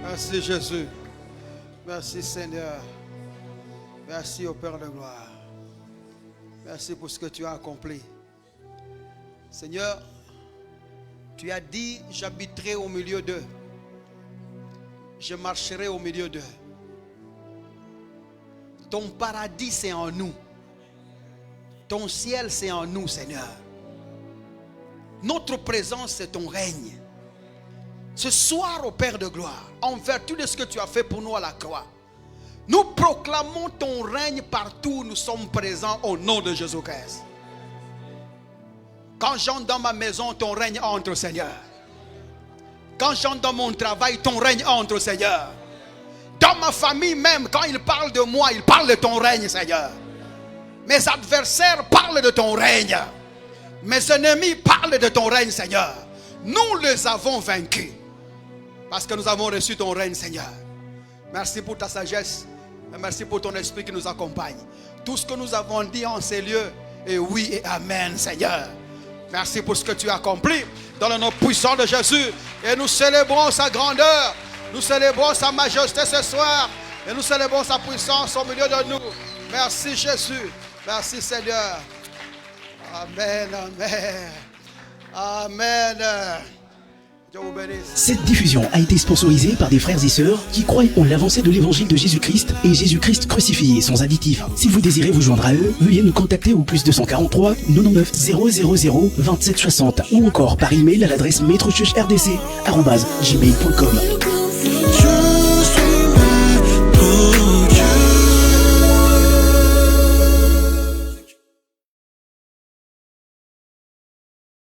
Merci Jésus. Merci Seigneur. Merci au Père de gloire. Merci pour ce que tu as accompli. Seigneur, tu as dit, j'habiterai au milieu d'eux. Je marcherai au milieu d'eux. Ton paradis, c'est en nous. Ton ciel, c'est en nous, Seigneur. Notre présence, c'est ton règne. Ce soir, au Père de gloire, en vertu de ce que tu as fait pour nous à la croix, nous proclamons ton règne partout où nous sommes présents au nom de Jésus-Christ. Quand j'entre dans ma maison, ton règne entre, Seigneur. Quand j'entre dans mon travail, ton règne entre, Seigneur. Dans ma famille même, quand ils parlent de moi, ils parlent de ton règne, Seigneur. Mes adversaires parlent de ton règne. Mes ennemis parlent de ton règne, Seigneur. Nous les avons vaincus parce que nous avons reçu ton règne, Seigneur. Merci pour ta sagesse. Et merci pour ton esprit qui nous accompagne. Tout ce que nous avons dit en ces lieux est oui et amen, Seigneur. Merci pour ce que tu as accompli dans le nom puissant de Jésus. Et nous célébrons sa grandeur. Nous célébrons sa majesté ce soir. Et nous célébrons sa puissance au milieu de nous. Merci Jésus. Merci Seigneur. Amen, amen. Amen. Dieu vous bénisse. Cette diffusion a été sponsorisée par des frères et sœurs qui croient en l'avancée de l'évangile de Jésus-Christ et Jésus-Christ crucifié sans additif. Si vous désirez vous joindre à eux, veuillez nous contacter au +243 99 000 27 60 ou encore par email à l'adresse maîtrechurchrdc@gmail.com.